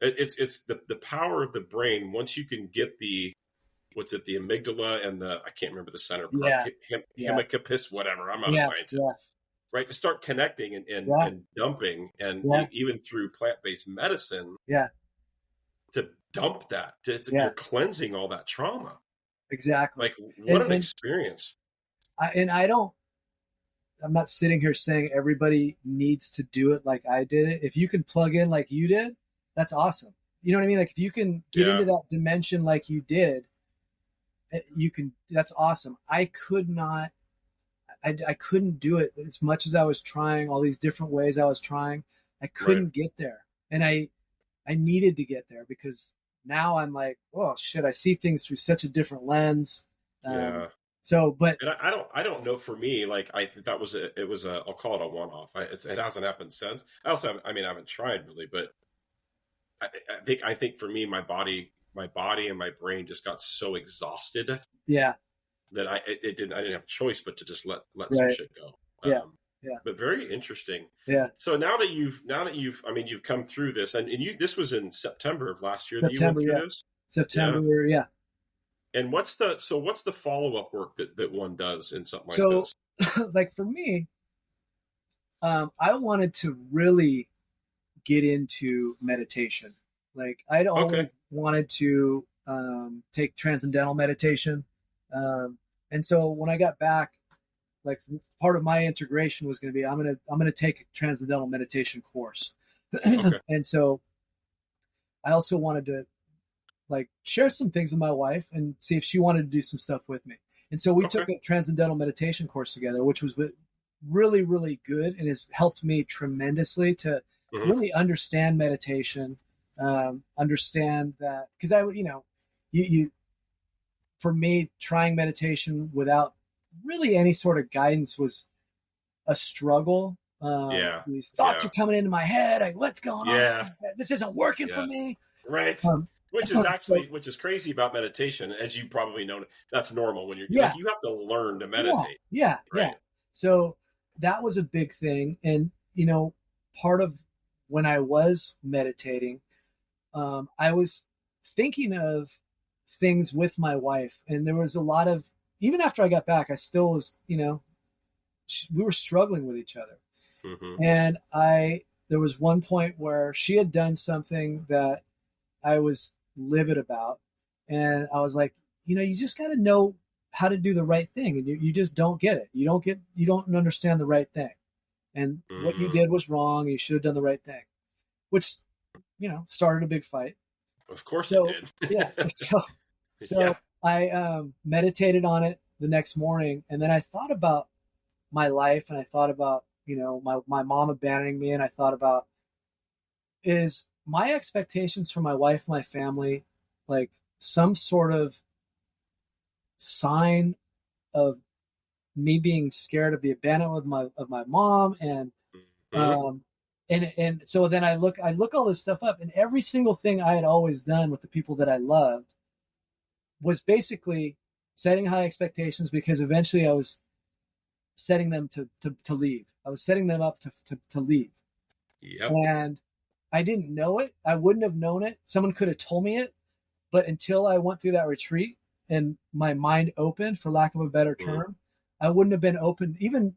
It's the power of the brain. Once you can get the amygdala and I can't remember the center part, hippocampus, whatever. I'm not a scientist. Yeah. Right, to start connecting and dumping, and even through plant-based medicine, to dump that, you're cleansing all that trauma. Exactly. Like, what an experience. I'm not sitting here saying everybody needs to do it like I did it. If you can plug in like you did, that's awesome. You know what I mean? Like, if you can get into that dimension like you did, you can. That's awesome. I could not. I couldn't do it as much as I was trying, all these different ways I was trying. I couldn't get there. And I needed to get there, because now I'm like, oh shit, I see things through such a different lens. So, but and I don't know, for me, like, I think that was I'll call it a one-off. It hasn't happened since. I haven't tried really, but I think for me, my body and my brain just got so exhausted. Yeah. That I didn't have a choice but to just let some shit go. But very interesting. Yeah. So now that you've come through this, and this was in September of last year that you went through this? September, yeah. And what's the follow-up work that one does in something like this? So, like, for me, I wanted to really get into meditation. Like, I'd always wanted to take transcendental meditation. And so when I got back, like, part of my integration was going to be, I'm going to take a transcendental meditation course. And so I also wanted to, like, share some things with my wife and see if she wanted to do some stuff with me. And so we took a transcendental meditation course together, which was really, really good, and has helped me tremendously to really understand meditation, understand that, because you for me, trying meditation without really any sort of guidance was a struggle. These thoughts are coming into my head. Like, what's going on? This isn't working for me. Right. Which is crazy about meditation, as you probably know. That's normal when you're like, you have to learn to meditate. Yeah. So that was a big thing. And, part of when I was meditating, I was thinking of things with my wife, and there was a lot of, even after I got back, I still was, we were struggling with each other. And there was one point where she had done something that I was livid about, and I was like, you just got to know how to do the right thing, and you just don't get it. You don't understand the right thing, and what you did was wrong. You should have done the right thing, which, started a big fight. Of course it did. So I meditated on it the next morning, and then I thought about my life, and I thought about, my mom abandoning me, and I thought about, is my expectations for my wife, my family, like some sort of sign of me being scared of the abandonment of my mom, and Mm-hmm. and so then I look all this stuff up, and every single thing I had always done with the people that I loved was basically setting high expectations, because eventually I was setting them to leave. I was setting them up to leave. Yep. And I didn't know it. I wouldn't have known it. Someone could have told me it, but until I went through that retreat and my mind opened, for lack of a better Mm-hmm. term, I wouldn't have been open. Even,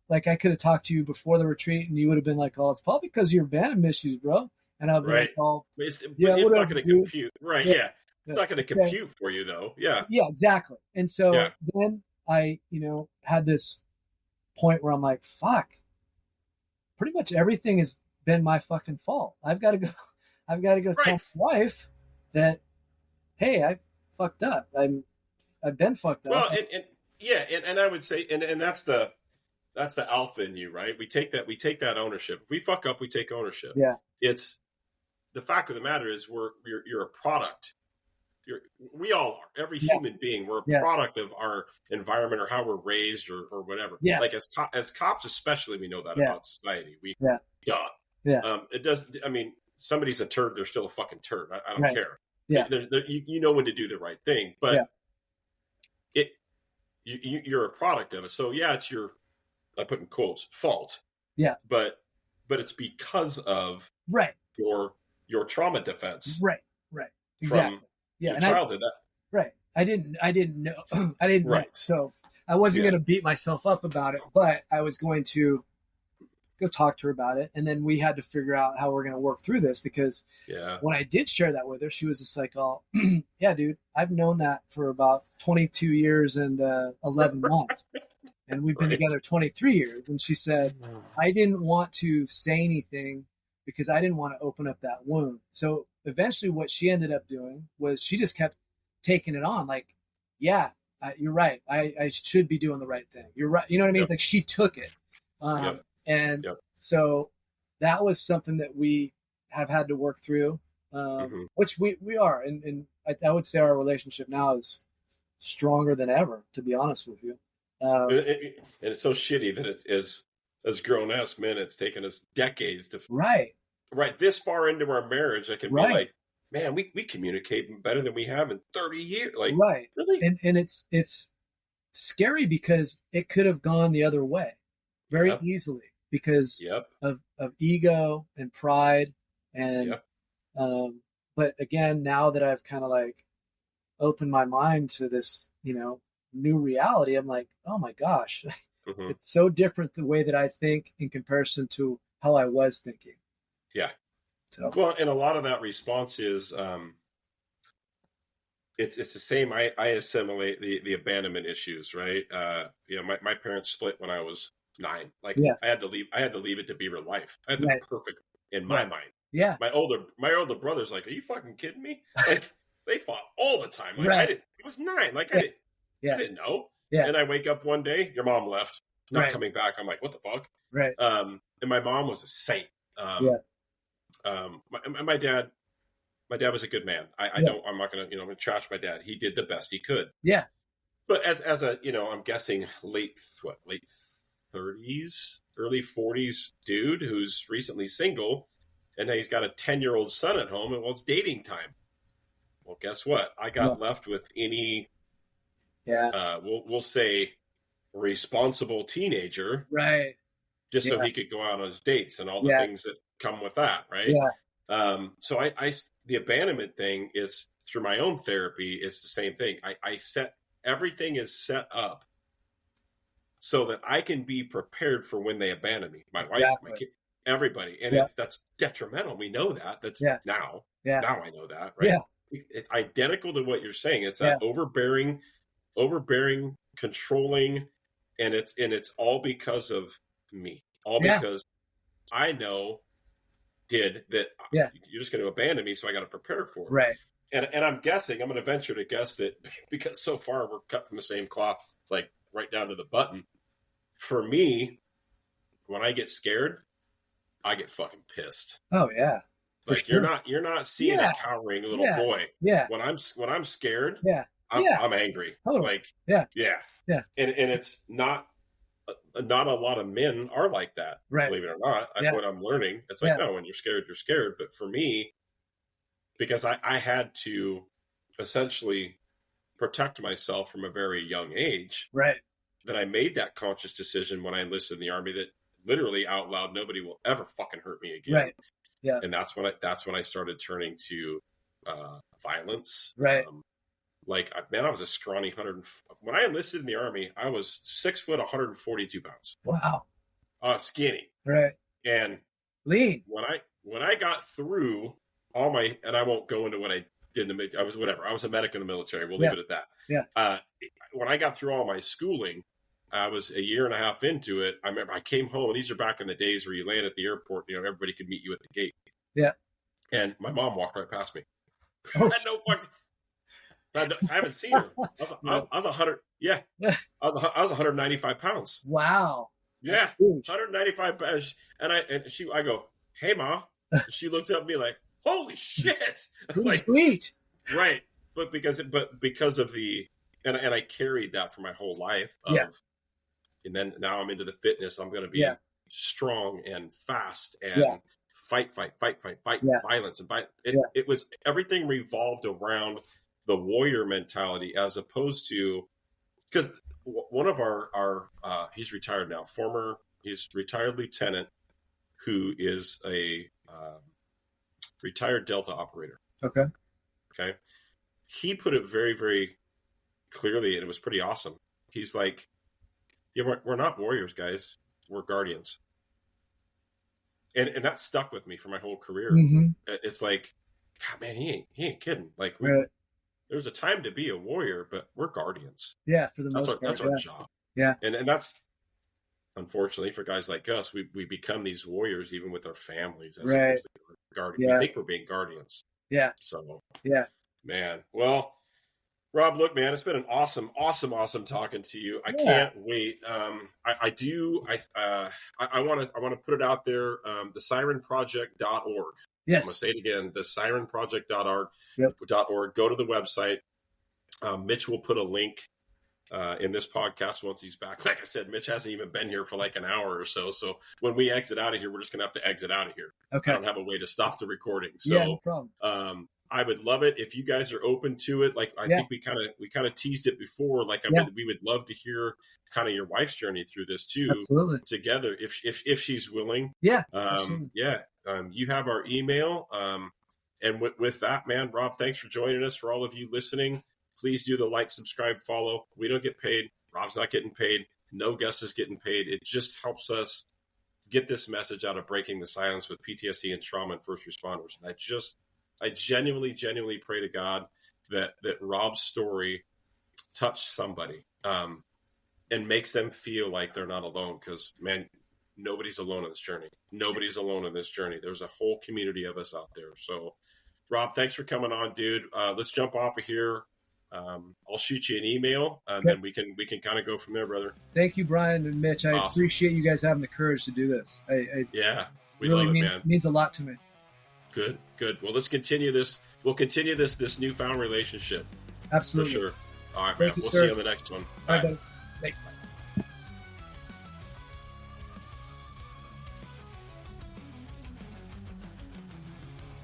like I could have talked to you before the retreat and you would have been like, oh, it's probably because of your band issues, bro. And I'd be Right. like, oh, But yeah, it's not whatever, going to dude. compute. Right. Yeah, Yeah. yeah, It's not going to okay. compute for you, though. Yeah. Yeah, exactly. And Yeah. so then I, had this point where I'm like, fuck, pretty much everything has been my fucking fault. I've got to go tell Right. my wife that, hey, I fucked up. I've been fucked up. Well, and yeah, and I would say, and that's the alpha in you, right? We take that ownership. If we fuck up, we take ownership. Yeah. It's the fact of the matter is you're a product. We all are. Every human being, we're a product of our environment or how we're raised or whatever. Yeah. Like as cops, especially, we know that about society. Duh. Yeah. It doesn't. I mean, somebody's a turd. They're still a fucking turd. I don't Right. care. Yeah. You know when to do the right thing, but you're a product of it. So yeah, it's your, I put in quotes, fault. Yeah. But it's because of Right. your trauma defense. Right. Exactly. From your childhood. Right. I didn't know. I didn't know. Right. So I wasn't going to beat myself up about it, but I was going to go talk to her about it. And then we had to figure out how we're going to work through this, because when I did share that with her, she was just like, oh, yeah, dude, I've known that for about 22 years and 11 months. And we've been together 23 years. And she said, I didn't want to say anything because I didn't want to open up that wound. So eventually what she ended up doing was she just kept taking it on. Like, yeah, you're right. I should be doing the right thing. You're right. You know what I mean? Yep. Like she took it. And so that was something that we have had to work through, which we are. And I would say our relationship now is stronger than ever, to be honest with you. And it's so shitty that it is, as grown-ass men, it's taken us decades to right this far into our marriage. I can be like, man, we communicate better than we have in 30 years. Like, really? And it's scary because it could have gone the other way very easily because of ego and pride. And, but again, now that I've kind of like opened my mind to this, new reality, I'm like, oh my gosh, it's so different the way that I think in comparison to how I was thinking. Yeah. So, well, and a lot of that response is, it's the same. I assimilate the abandonment issues, right? My parents split when I was 9. Like I had to leave it to be real life. I had to be perfect in my mind. Yeah. My older brother's like, are you fucking kidding me? Like they fought all the time. Like it was 9. Like I didn't know. Yeah. And I wake up one day, your mom left, not coming back. I'm like, what the fuck? Right. And my mom was a saint. My dad was a good man. I'm not going to, trash my dad. He did the best he could. Yeah. But as a, I'm guessing late 30s, early 40s dude who's recently single, and then he's got a 10-year-old son at home, and well, it's dating time. Well, guess what? I got left with any, we'll say, responsible teenager, right? Just so he could go out on his dates and all the things that come with that, right? Yeah. So I the abandonment thing is through my own therapy. It's the same thing. Everything is set up so that I can be prepared for when they abandon me. My wife, my kid, everybody, and that's detrimental. We know that. That's now. Yeah. Now I know that, right? Yeah. It's identical to what you're saying. It's that overbearing, controlling, and it's all because of me. All because I know you're just going to abandon me, so I got to prepare for it. Right. And I'm guessing, I'm going to venture to guess that because so far we're cut from the same cloth, like right down to the button. For me, when I get scared, I get fucking pissed. Oh yeah. Like sure. you're not seeing Yeah. a cowering little Yeah. boy. Yeah. When I'm scared, Yeah. I'm angry. Totally. Like Yeah. yeah. Yeah. And it's not a lot of men are like that. Right. Believe it or not. Yeah. What I'm learning, it's like, Yeah. no, when you're scared, you're scared. But for me, because I had to essentially protect myself from a very young age, Right. that I made that conscious decision when I enlisted in the Army that literally out loud, nobody will ever fucking hurt me again. Right. Yeah. And that's when I started turning to violence. Right. Like, man, I was a scrawny when I enlisted in the Army, I was 6 foot, 142 pounds. Wow. Skinny. Right. And lean. When I got through all my, and I won't go into what I did in the, I was a medic in the military. We'll leave it at that. Yeah. When I got through all my schooling, I was a year and a half into it. I remember I came home. These are back in the days where you land at the airport, everybody could meet you at the gate. Yeah. And my mom walked right past me. Oh. I had no fucking, I haven't seen her. I was 100. Yeah. I was 195 pounds. Wow. Yeah. 195 pounds. And I go, hey, Ma. And she looks up at me like, holy shit. Like, sweet. Right. But because of the, and I carried that for my whole life. And then now I'm into the fitness. I'm going to be strong and fast and fight, violence. And it was, everything revolved around the warrior mentality as opposed to, because one of our he's retired now, he's retired lieutenant who is a retired Delta operator. Okay. He put it very, very clearly, and it was pretty awesome. He's like, we're not warriors, guys. We're guardians. And that stuck with me for my whole career. Mm-hmm. It's like, God, man, he ain't kidding. Like, there's a time to be a warrior, but we're guardians. Yeah, for the most part. That's our job. Yeah. And that's, unfortunately, for guys like us, we become these warriors even with our families. As opposed to guardians. We think we're being guardians. Yeah. So, man. Well, Rob, look, man, it's been an awesome talking to you. I can't wait. I want to put it out there. The SIRENProject.org. Yes. I'm going to say it again. The SIRENProject.org. Yep. Go to the website. Mitch will put a link in this podcast once he's back. Like I said, Mitch hasn't even been here for like an hour or so. So when we exit out of here, we're just going to have to exit out of here. Okay. I don't have a way to stop the recording. So no problem. I would love it if you guys are open to it. Like I think we kind of teased it before. Like we would love to hear kind of your wife's journey through this too. Absolutely. Together, if she's willing. Yeah. You have our email. And with that, man, Rob, thanks for joining us. For all of you listening, please do the like, subscribe, follow. We don't get paid. Rob's not getting paid. No guest is getting paid. It just helps us get this message out of breaking the silence with PTSD and trauma and first responders. And I genuinely pray to God that Rob's story touched somebody and makes them feel like they're not alone. Because, man, nobody's alone in this journey. Nobody's alone in this journey. There's a whole community of us out there. So, Rob, thanks for coming on, dude. Let's jump off of here. I'll shoot you an email, and then we can kind of go from there, brother. Thank you, Brian and Mitch. I appreciate you guys having the courage to do this. We really love it, man. Means a lot to me. Good. Well, let's continue this. We'll continue this newfound relationship. Absolutely. For sure. All right, Thank man. You, we'll sir. see you on the next one. Bye.